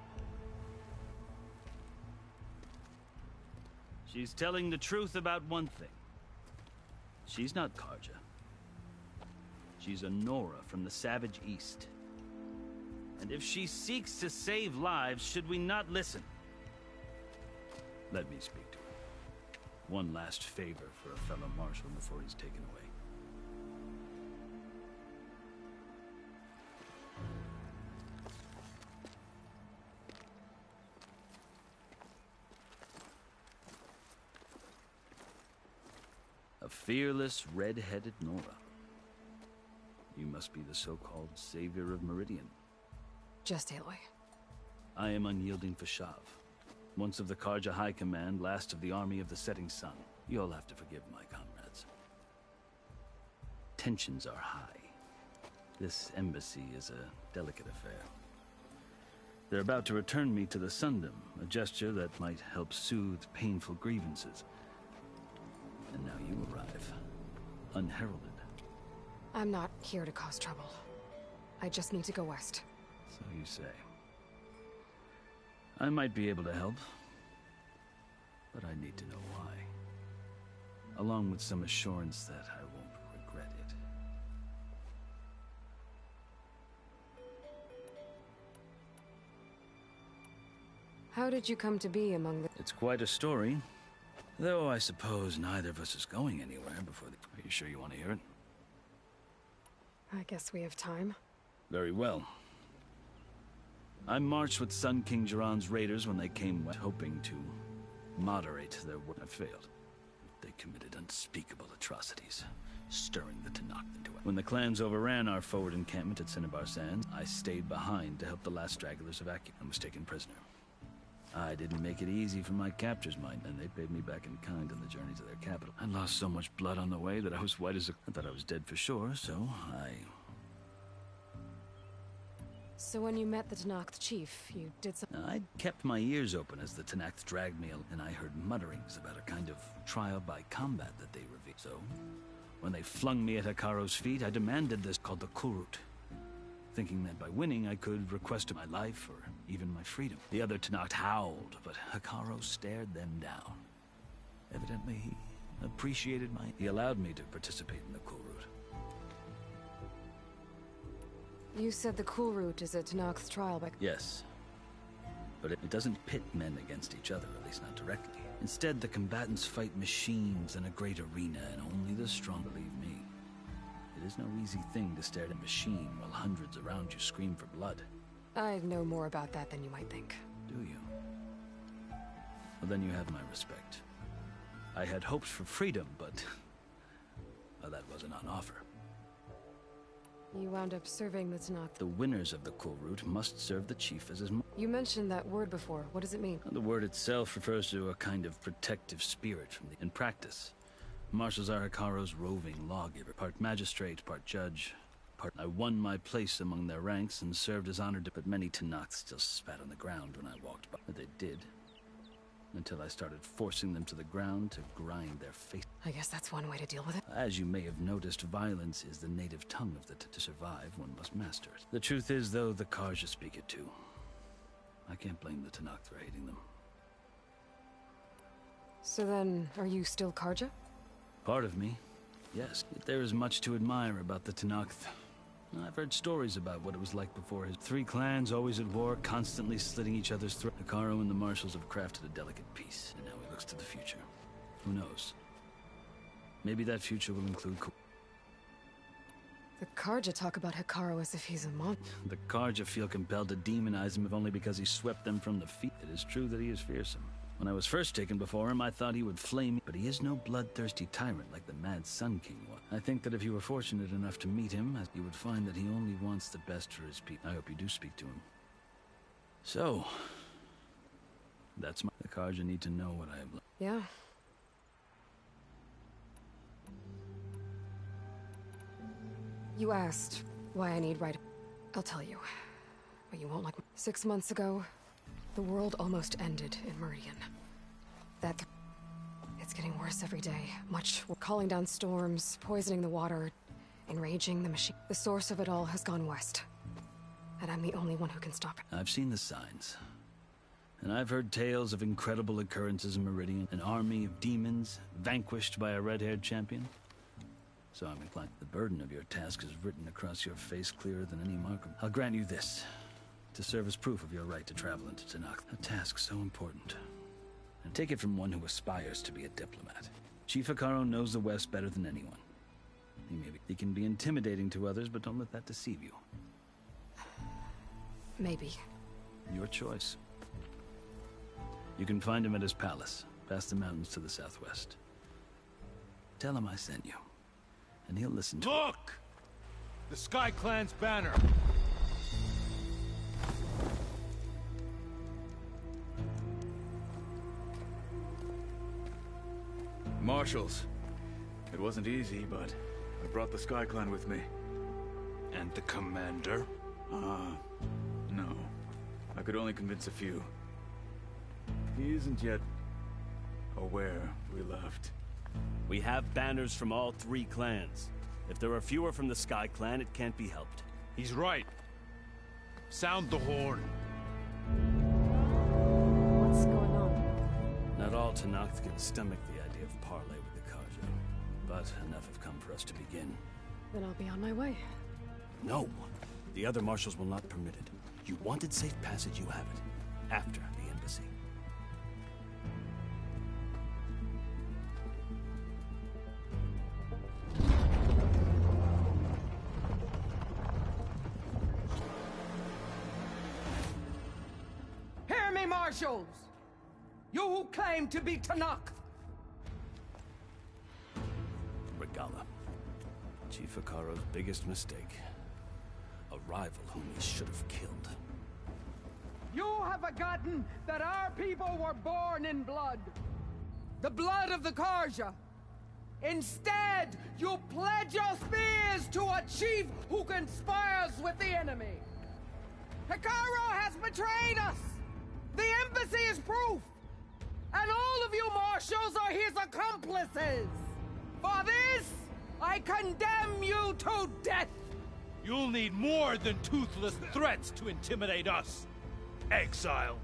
She's telling the truth about one thing. She's not Karja. She's a Nora from the Savage East. And if she seeks to save lives, should we not listen? Let me speak to her. One last favor for a fellow marshal before he's taken away. A fearless, red-headed Nora. You must be the so-called savior of Meridian. Just Aloy. I am unyielding Fashav. Once of the Karja High Command, last of the army of the setting sun. You'll have to forgive my comrades. Tensions are high. This embassy is a delicate affair. They're about to return me to the Sundom, a gesture that might help soothe painful grievances. And now you arrive, unheralded. I'm not here to cause trouble. I just need to go west. So you say. I might be able to help, but I need to know why. Along with some assurance that I won't regret it. How did you come to be among the... It's quite a story. Though I suppose neither of us is going anywhere before the... Are you sure you want to hear it? I guess we have time. Very well. I marched with Sun King Jiran's raiders when they came west, hoping to moderate their work. I failed. They committed unspeakable atrocities, stirring the Tenakth into it. When the clans overran our forward encampment at Cinnabar Sands, I stayed behind to help the last stragglers evacuate and was taken prisoner. I didn't make it easy for my captors, mind, and they paid me back in kind on the journey to their capital. I lost so much blood on the way that I was white as a... I thought I was dead for sure, so I... So when you met the Tenakth chief, you did some... I kept my ears open as the Tenakth dragged me, and I heard mutterings about a kind of trial by combat that they revealed. So, when they flung me at Hekaro's feet, I demanded this called the Kulrut, thinking that by winning I could request my life or even my freedom. The other Tenakth howled, but Hekaro stared them down. Evidently, he appreciated my... He allowed me to participate in the Kulrut. You said the Kulrut is a Tenakth trial by... Yes. But it doesn't pit men against each other, at least not directly. Instead, the combatants fight machines in a great arena, and only the strong believe me. It is no easy thing to stare at a machine while hundreds around you scream for blood. I know more about that than you might think. Do you? Well, then you have my respect. I had hoped for freedom, but... well, that wasn't on offer. You wound up serving the Tenakth. The winners of the Kulrut must serve the chief as his... You mentioned that word before. What does it mean? The word itself refers to a kind of protective spirit from the... In practice, marshals are Hekaro's roving lawgiver. Part magistrate, part judge, part... I won my place among their ranks and served as honored, but many Tenakth still spat on the ground when I walked by. But they did. Until I started forcing them to the ground to grind their face. I guess that's one way to deal with it. As you may have noticed, violence is the native tongue of the to survive, one must master it. The truth is, though, the Karja speak it too. I can't blame the Tenakth for hating them. So then, are you still Karja? Part of me, yes. Yet there is much to admire about the Tenakth. I've heard stories about what it was like before his 3 clans, always at war, constantly slitting each other's throats. Hekaro and the marshals have crafted a delicate peace, and now he looks to the future. Who knows? Maybe that future will include... The Karja talk about Hekarro as if he's a monster. The Karja feel compelled to demonize him if only because he swept them from the feet. It is true that he is fearsome. When I was first taken before him, I thought he would flame me, but he is no bloodthirsty tyrant like the Mad Sun King was. I think that if you were fortunate enough to meet him, you would find that he only wants the best for his people. I hope you do speak to him. So, that's the Karja need to know what I have learned. Yeah. You asked why I need right. I'll tell you. But you won't like me. 6 months ago, the world almost ended in Meridian. It's getting worse every day. We're calling down storms, poisoning the water, enraging the machine. The source of it all has gone west. And I'm the only one who can stop it. I've seen the signs. And I've heard tales of incredible occurrences in Meridian. An army of demons vanquished by a red-haired champion. So I'm inclined. The burden of your task is written across your face clearer than any marker. I'll grant you this, to serve as proof of your right to travel into Tenakth. A task so important. And take it from one who aspires to be a diplomat. Chief Hekarro knows the West better than anyone. He can be intimidating to others, but don't let that deceive you. Maybe. Your choice. You can find him at his palace, past the mountains to the southwest. Tell him I sent you. And he'll listen to Look! The Sky Clan's banner. Marshals. It wasn't easy, but I brought the Sky Clan with me. And the commander? No. I could only convince a few. He isn't yet aware we left. We have banners from all 3 clans. If there are fewer from the Sky Clan, it can't be helped. He's right. Sound the horn. What's going on? Not all Tenakth can stomach the idea of parley with the Karja, but enough have come for us to begin. Then I'll be on my way. No! The other marshals will not permit it. You wanted safe passage, you have it. After the embassy. Hear me, marshals! You who claim to be Tenakth! Regalla. Chief Hekarro's biggest mistake. A rival whom he should have killed. You have forgotten that our people were born in blood. The blood of the Karja. Instead, you pledge your spears to a chief who conspires with the enemy. Hekarro has betrayed us! The embassy is proof! And all of you marshals are his accomplices! For this, I condemn you to death! You'll need more than toothless threats to intimidate us. Exile.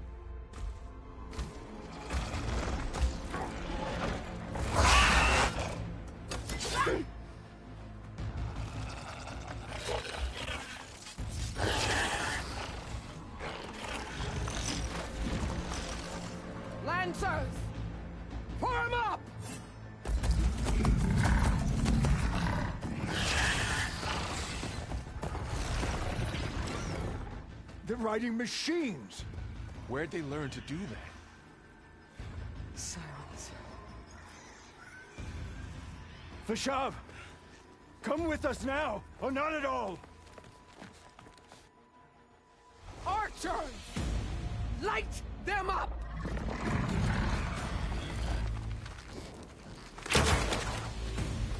Lancers! Form up! They're riding machines! Where'd they learn to do that? Silence. Vashav! Come with us now, or not at all! Archers! Light them up!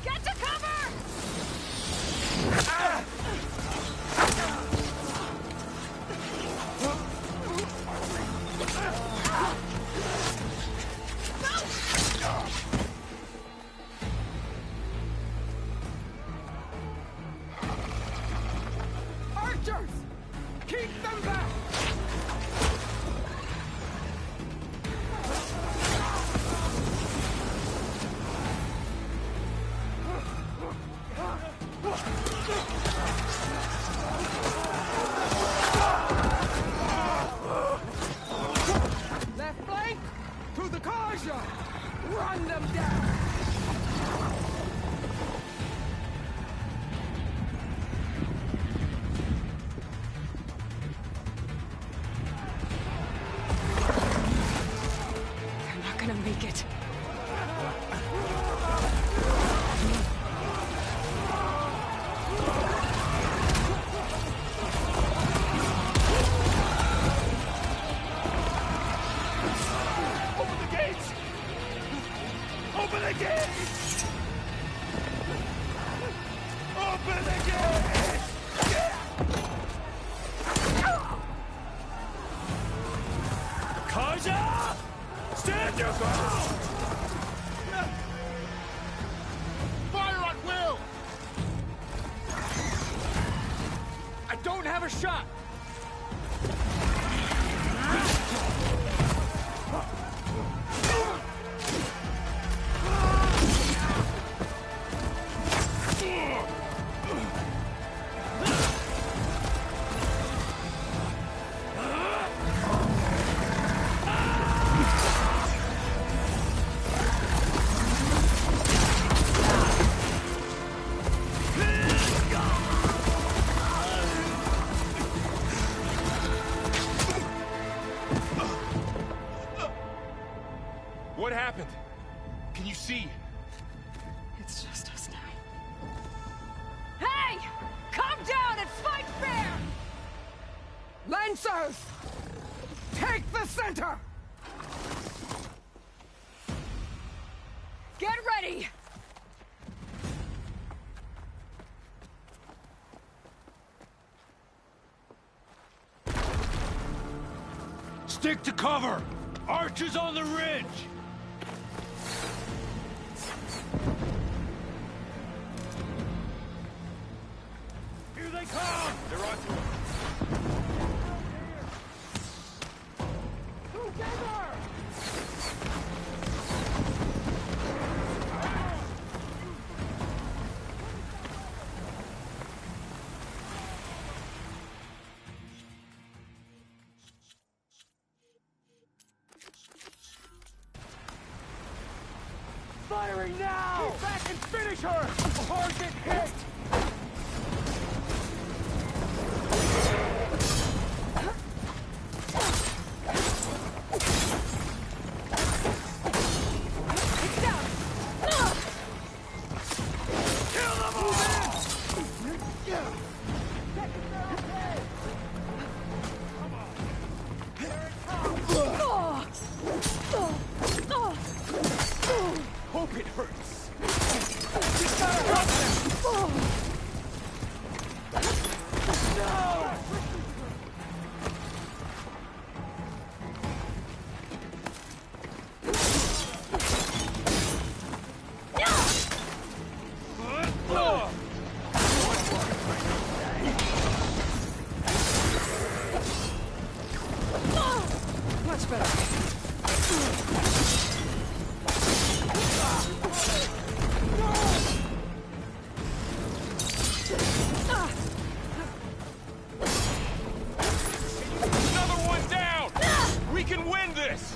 Get to cover! Ah! Archers! Keep them back! Left flank! To the Karja! Run them down! take it. Open the gates! Open the gates! Open the gates! Karja! Stand your ground! Fire on Will! I don't have a shot! What happened? Can you see? It's just us now. Hey! Come down and fight fair! Lancers! Take the center! Get ready! Stick to cover! Archers on the ridge! Here they come! They're on to us. Firing now! Get back and finish her! Target hit! Hope it hurts. Much better. Another one down! We can win this!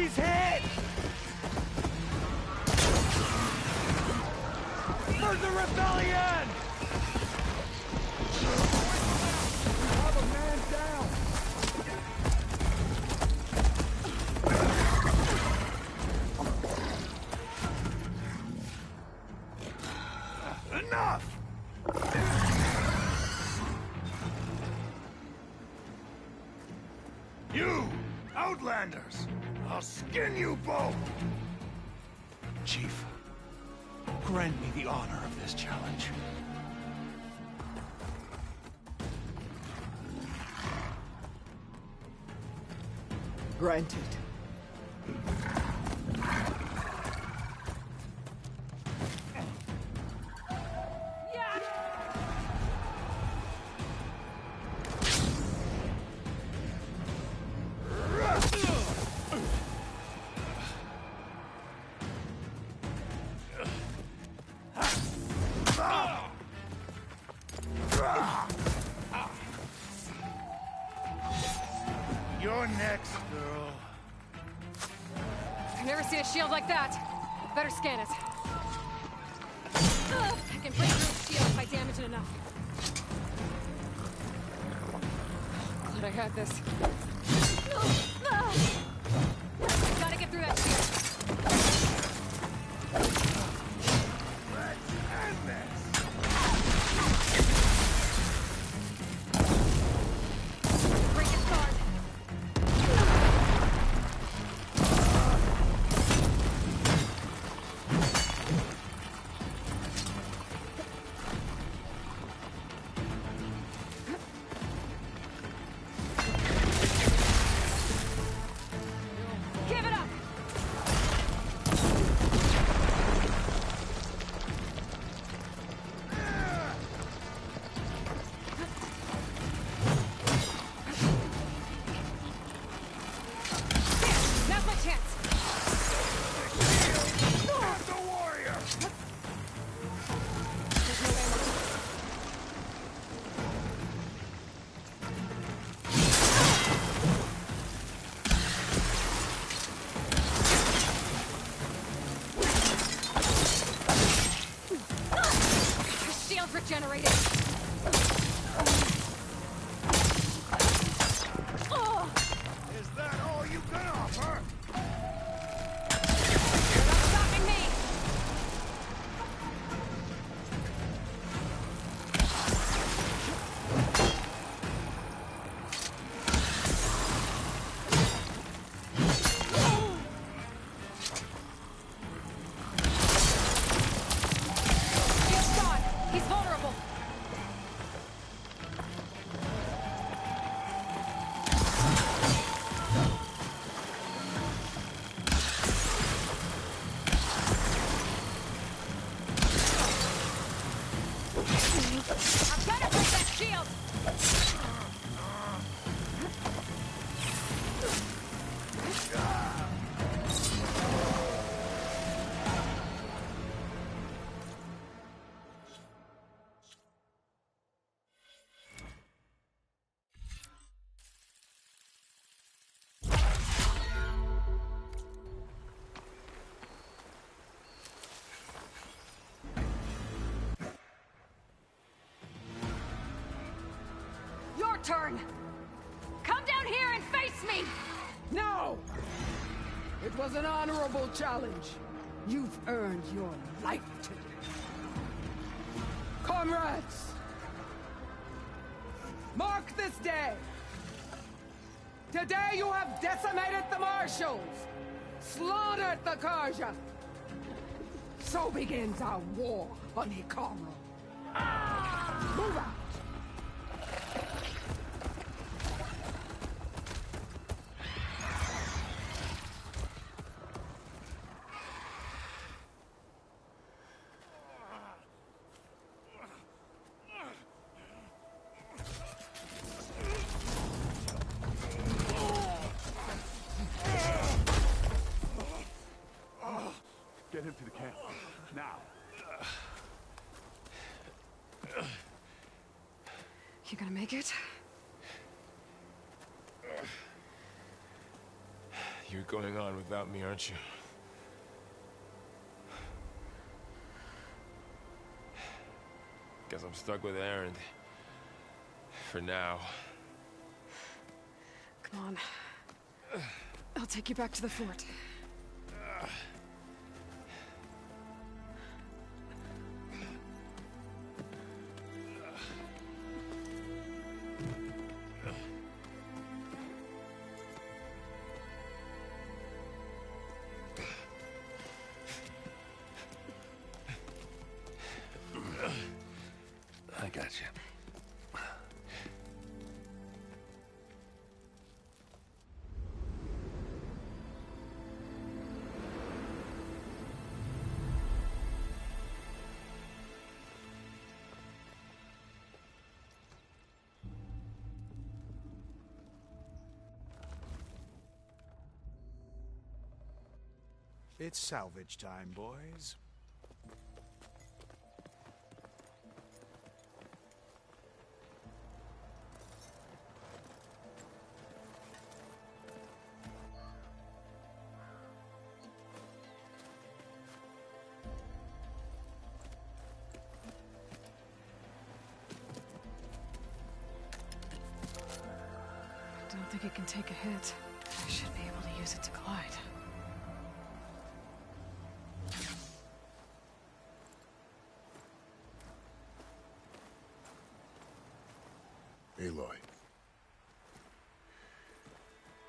He's hit! For the rebellion! Have a man down! Enough! You, Outlanders! I'll skin you both! Chief, grant me the honor of this challenge. Granted. You're next, girl. I've never seen a shield like that. Better scan it. Ugh, I can break through a shield if I damage it enough. Glad I had this. Gotta get through that shield. Let's end this! Break its guard. Give it up! Here, now's my chance. That's a warrior! There's no ammo. The shield's regenerated. Oh, Is that all you can offer? you're not stopping me. Shield's gone. He's vulnerable. I'm gonna break that shield! Your turn! Come down here and face me! No! It was an honorable challenge. You've earned your life today. Comrades! Mark this day! Today you have decimated the Marshals! Slaughtered the Karja! So begins our war on Hikaru. Move out! Get him to the camp. Now. You gonna make it? You're going on without me, aren't you? Guess I'm stuck with Erend. For now. Come on. I'll take you back to the fort. I got you. It's salvage time, boys. I don't think it can take a hit. I should be able to use it to glide. Aloy.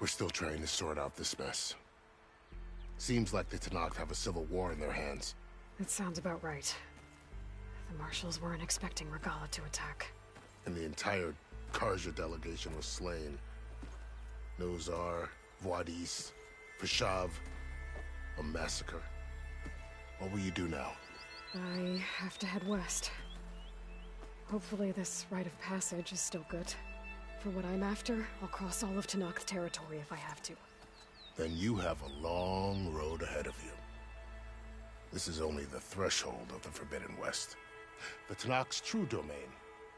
We're still trying to sort out this mess. Seems like the Tenakth have a civil war in their hands. That sounds about right. The Marshals weren't expecting Regalla to attack. And the entire Carja delegation was slain. Nozar, Vuadis, Fashav. A massacre. What will you do now? I have to head west. Hopefully this rite of passage is still good. For what I'm after, I'll cross all of Tenakth territory if I have to. Then you have a long road ahead of you. This is only the threshold of the Forbidden West. The Tenakth's true domain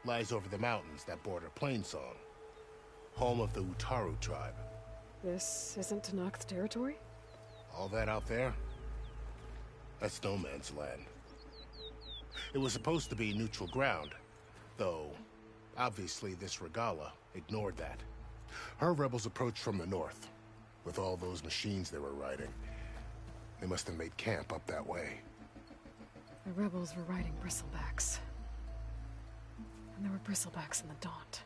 lies over the mountains that border Plainsong, home of the Utaru tribe. This isn't Tenakth territory? All that out there? That's no man's land. It was supposed to be neutral ground, though obviously this Regalla ignored that. Her rebels approached from the north, with all those machines they were riding. They must have made camp up that way. The rebels were riding bristlebacks. And there were bristlebacks in the Daunt.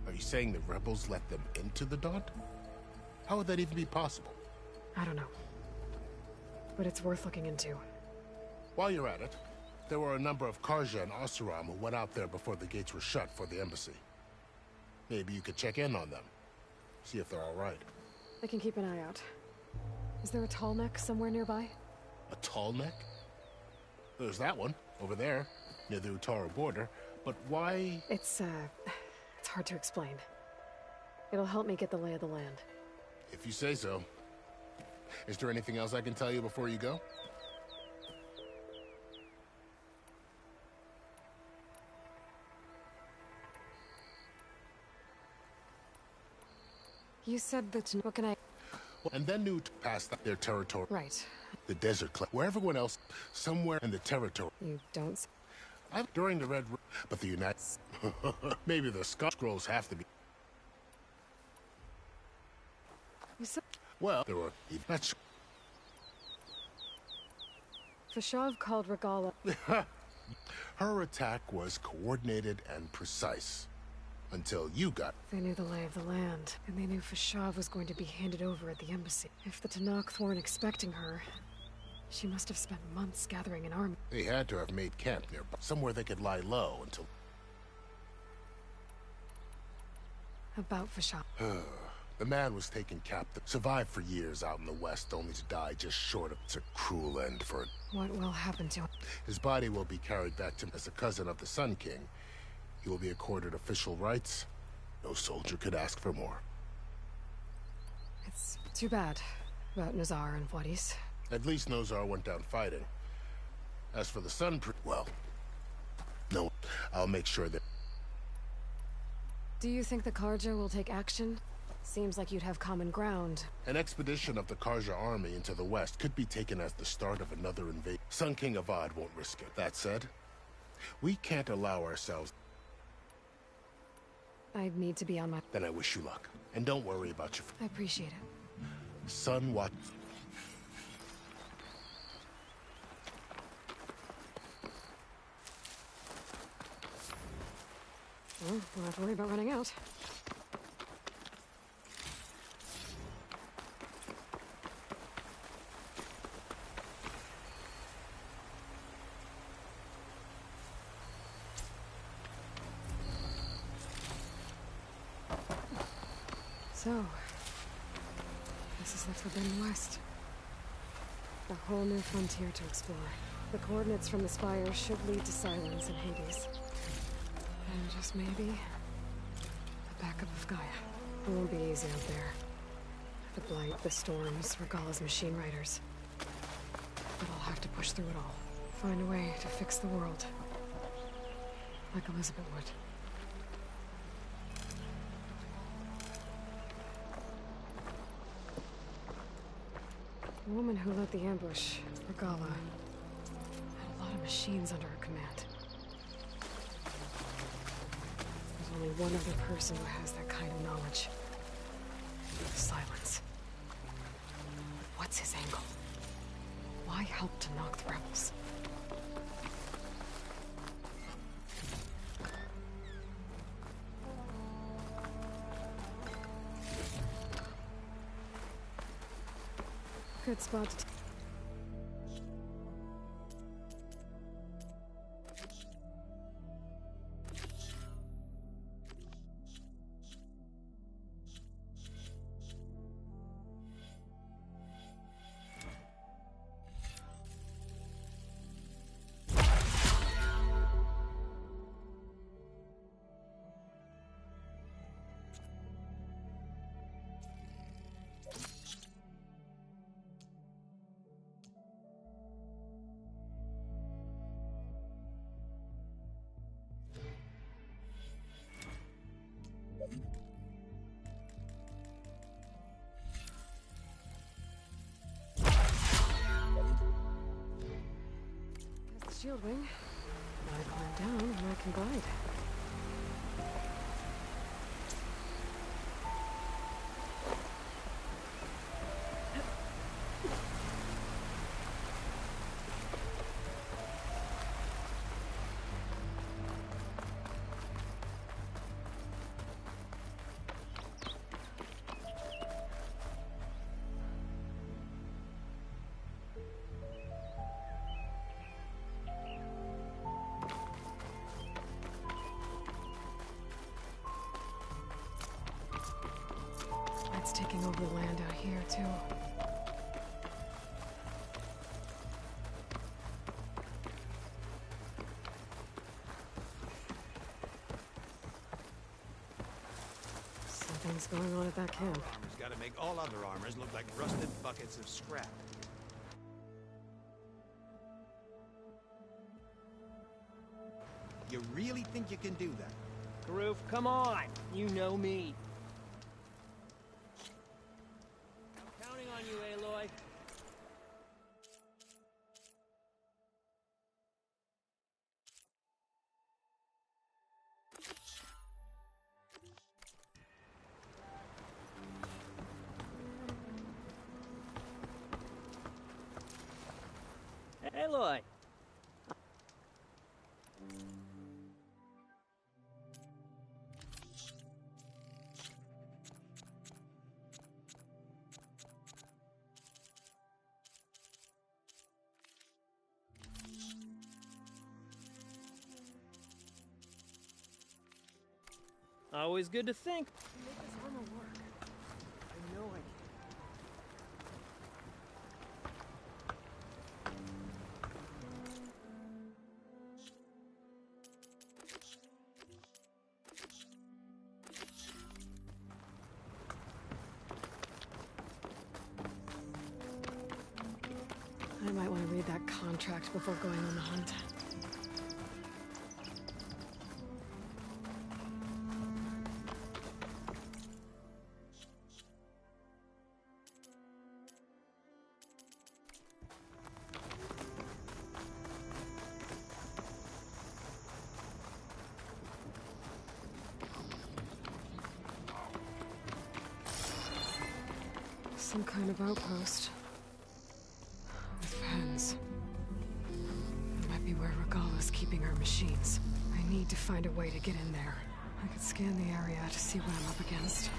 Are you saying the rebels let them into the Daunt? How would that even be possible? I don't know. But it's worth looking into. While you're at it, there were a number of Carja and Oseram who went out there before the gates were shut for the embassy. Maybe you could check in on them. See if they're all right. I can keep an eye out. Is there a tall neck somewhere nearby? A tall neck? There's that one, over there, near the Utaru border. But why? It's hard to explain. It'll help me get the lay of the land. If you say so. Is there anything else I can tell you before you go? You said that... What can I... And then Newt passed their territory. Right. The desert cleft, where everyone else, somewhere in the territory. You don't... During the Red... But the United... Maybe the Scrolls have to be... You said... Well, there were... That's... Fashav called Regalla... Her attack was coordinated and precise. Until you got... They knew the lay of the land, and they knew Fashav was going to be handed over at the embassy. If the Tenakth weren't expecting her, she must have spent months gathering an army. They had to have made camp nearby, somewhere they could lie low until... About Fashav. The man was taken captive, survived for years out in the west, only to die just short of... It's a cruel end for it. What will happen to him? His body will be carried back to him as a cousin of the Sun King. He will be accorded official rights. No soldier could ask for more. It's too bad about Nozar and Vuadis. At least Nozar went down fighting. As for the Sun well, no, I'll make sure that... Do you think the Carja will take action? Seems like you'd have common ground. An expedition of the Karja army into the west could be taken as the start of another invasion. Sun King Avad won't risk it. That said, we can't allow ourselves... I'd need to be on my... Then I wish you luck. And don't worry about your... I appreciate it. Sun Wat... Well, we'll have to worry about running out. So, this is the Forbidden West. A whole new frontier to explore. The coordinates from the spire should lead to Silence and Hades. And just maybe, the backup of Gaia. It won't be easy out there. The Blight, the Storms, Regalla's machine riders. But I'll have to push through it all. Find a way to fix the world. Like Elizabeth would. The woman who led the ambush, Regalla, had a lot of machines under her command. There's only one other person who has that kind of knowledge. Silence. What's his angle? Why help to knock the rebels? Good spot to... Shield wing. I climb down and I can glide. It's taking over the land out here, too. Something's going on at that camp. Armor's gotta make all other armors look like rusted buckets of scrap. You really think you can do that? Karuf, come on! You know me. I'm counting on you, Aloy. Aloy! Always good to think. Make this armor work. I know I can. I might want to read that contract before going on the hunt. some kind of outpost. With pens. It might be where Regala's keeping her machines. I need to find a way to get in there. I could scan the area to see what I'm up against.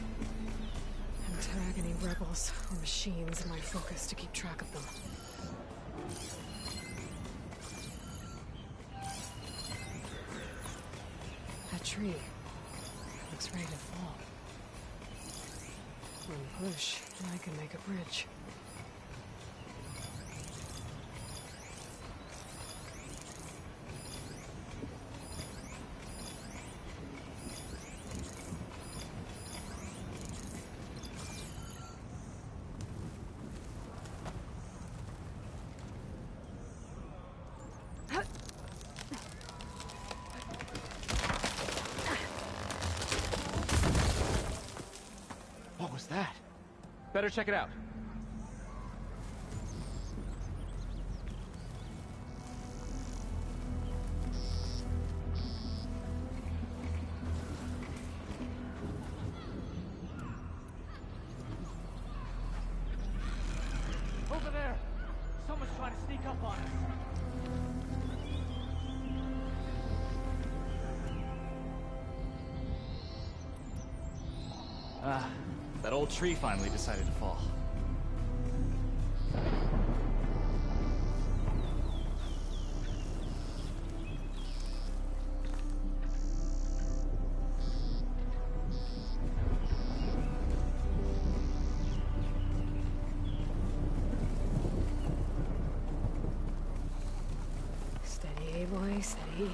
And tag any rebels or machines in my focus to keep track of them. That tree looks ready to fall. One push, and I can make a bridge. What was that? Better check it out. Over there! Someone's trying to sneak up on us. Ah, that old tree finally decided to fall. Steady, boy, steady.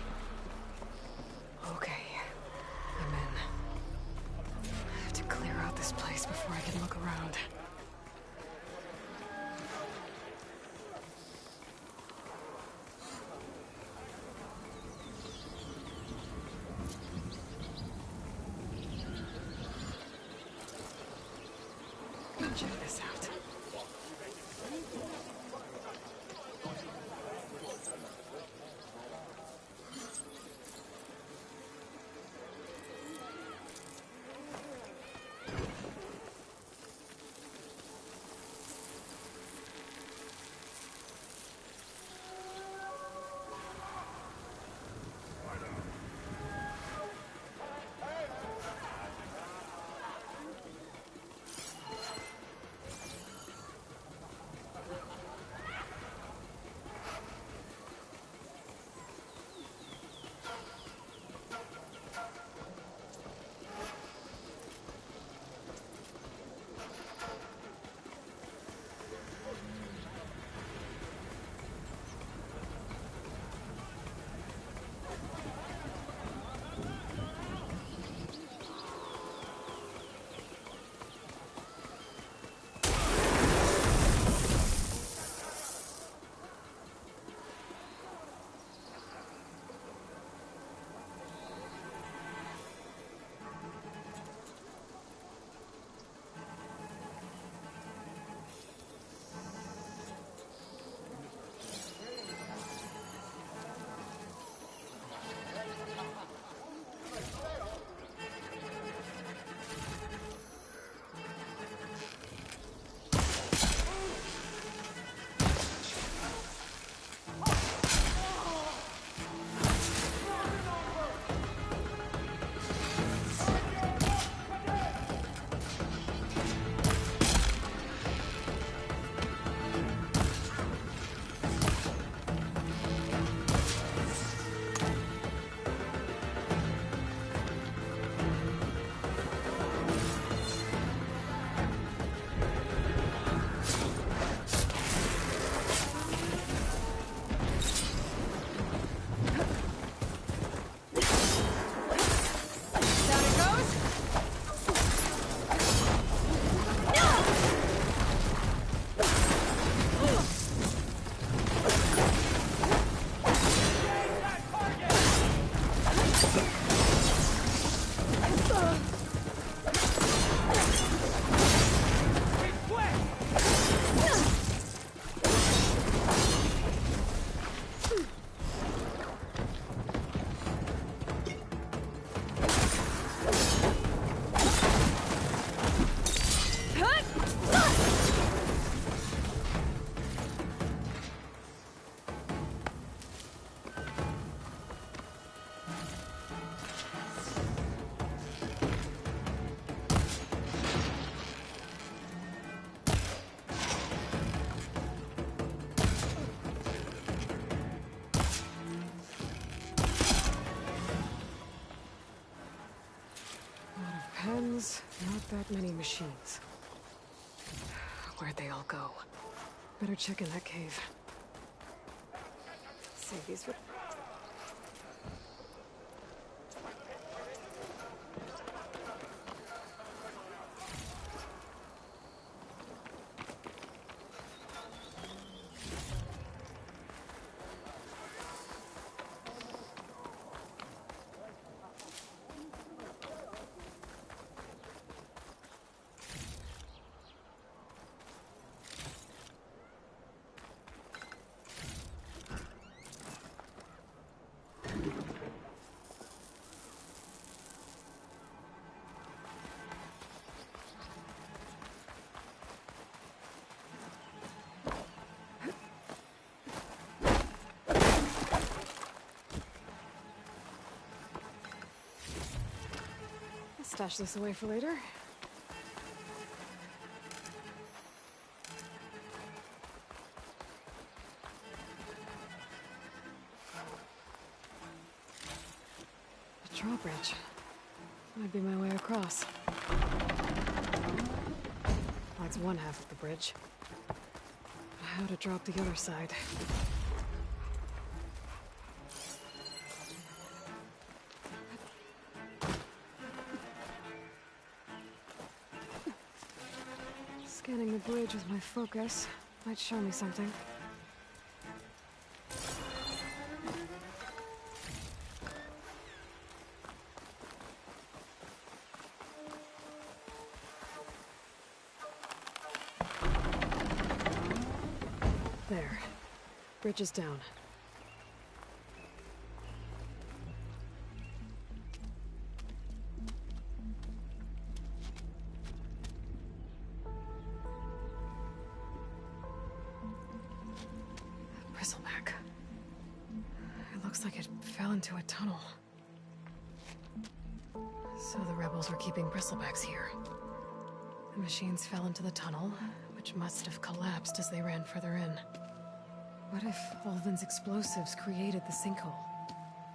Okay, I'm in. I have to clear out this place before I can look around. Check this out. lot of pens, not that many machines. Where'd they all go? Better check in that cave. Save these for... Stash this away for later. A drawbridge. Might be my way across. That's one half of the bridge. How to drop the other side. Scanning the bridge with my focus might show me something. There. Bridge is down. Bristleback. It looks like it fell into a tunnel. So the rebels were keeping bristlebacks here. The machines fell into the tunnel, which must have collapsed as they ran further in. What if Ulvin's explosives created the sinkhole?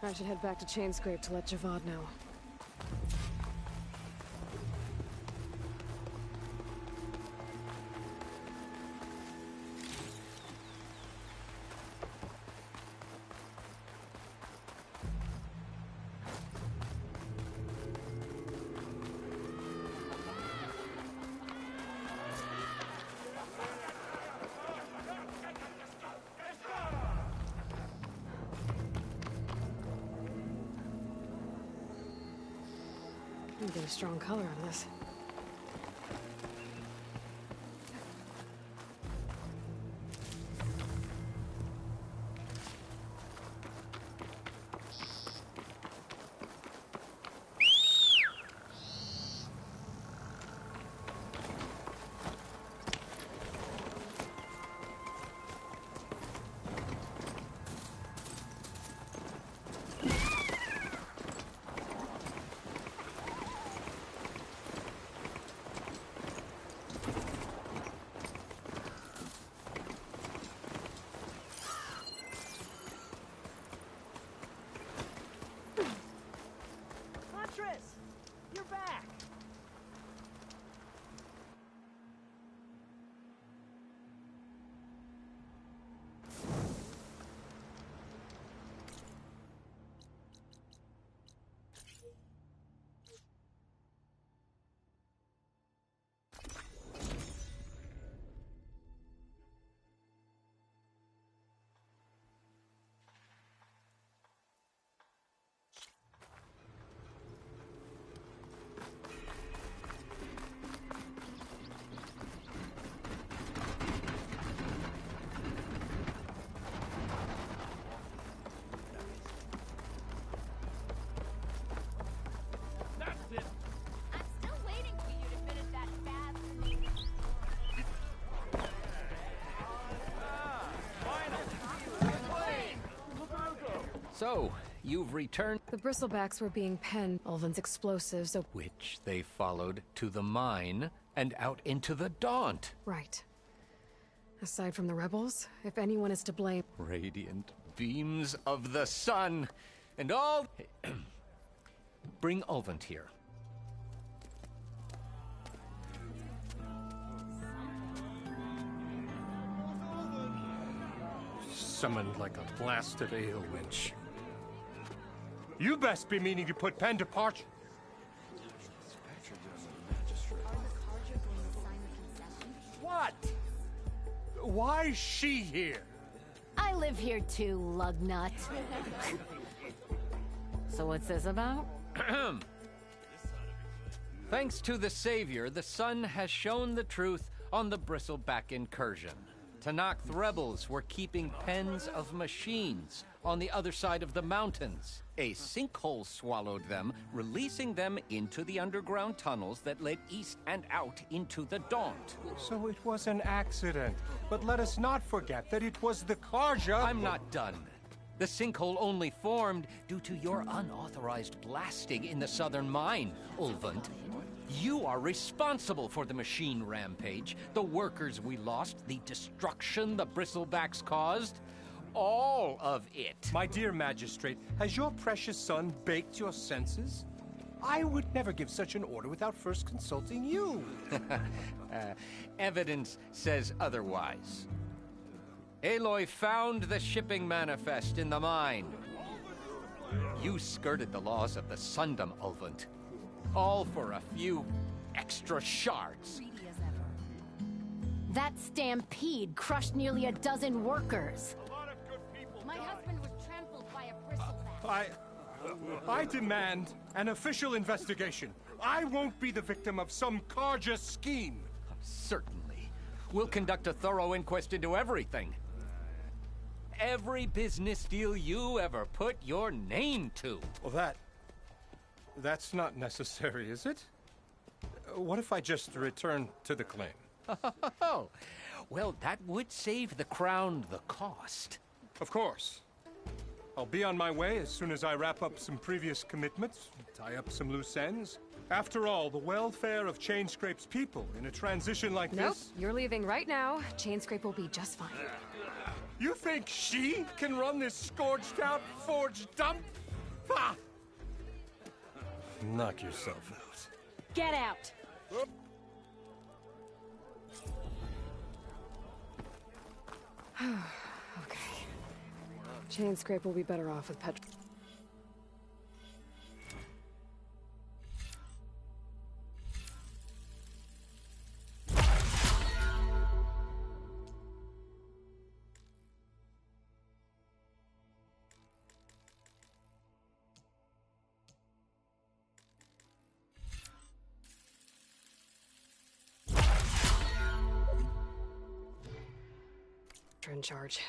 I should head back to Chainscrape to let Javad know. You get a strong color on this. You're back! So, you've returned... The bristlebacks were being penned Ulvin's explosives, so... Which they followed to the mine and out into the Daunt. Right. Aside from the rebels, if anyone is to blame... Radiant beams of the sun, and all... Bring Ulvund here. summoned like a blasted ale winch. You best be meaning to put pen to parchment. What? Why's she here? I live here too, lugnut. So what's this about? Thanks to the Savior, the sun has shown the truth on the Bristleback incursion. Tanakh rebels were keeping pens of machines on the other side of the mountains. A sinkhole swallowed them, releasing them into the underground tunnels that led east and out into the Daunt. So it was an accident. But let us not forget that it was the Carja— I'm not done. The sinkhole only formed due to your unauthorized blasting in the southern mine, Ulvund. You are responsible for the machine rampage, the workers we lost, the destruction the Bristlebacks caused. All of it. My dear magistrate, has your precious son baked your senses? I would never give such an order without first consulting you. Evidence says otherwise. Aloy found the shipping manifest in the mine. You skirted the laws of the Sundom, Ulvund. All for a few extra shards. That stampede crushed nearly a dozen workers. My husband was trampled by a bristleback. I demand an official investigation. I won't be the victim of some Carja scheme. Certainly. We'll conduct a thorough inquest into everything. Every business deal you ever put your name to. Well, that's not necessary, is it? What if I just return to the claim? Oh, well, that would save the Crown the cost. Of course. I'll be on my way as soon as I wrap up some previous commitments, tie up some loose ends. After all, the welfare of Chainscrape's people in a transition like Nope, this— you're leaving right now. Chainscrape will be just fine. You think she can run this scorched-out forged dump? Ha! Knock yourself out. Get out! Okay. Chainscrape will be better off with Pet. In charge.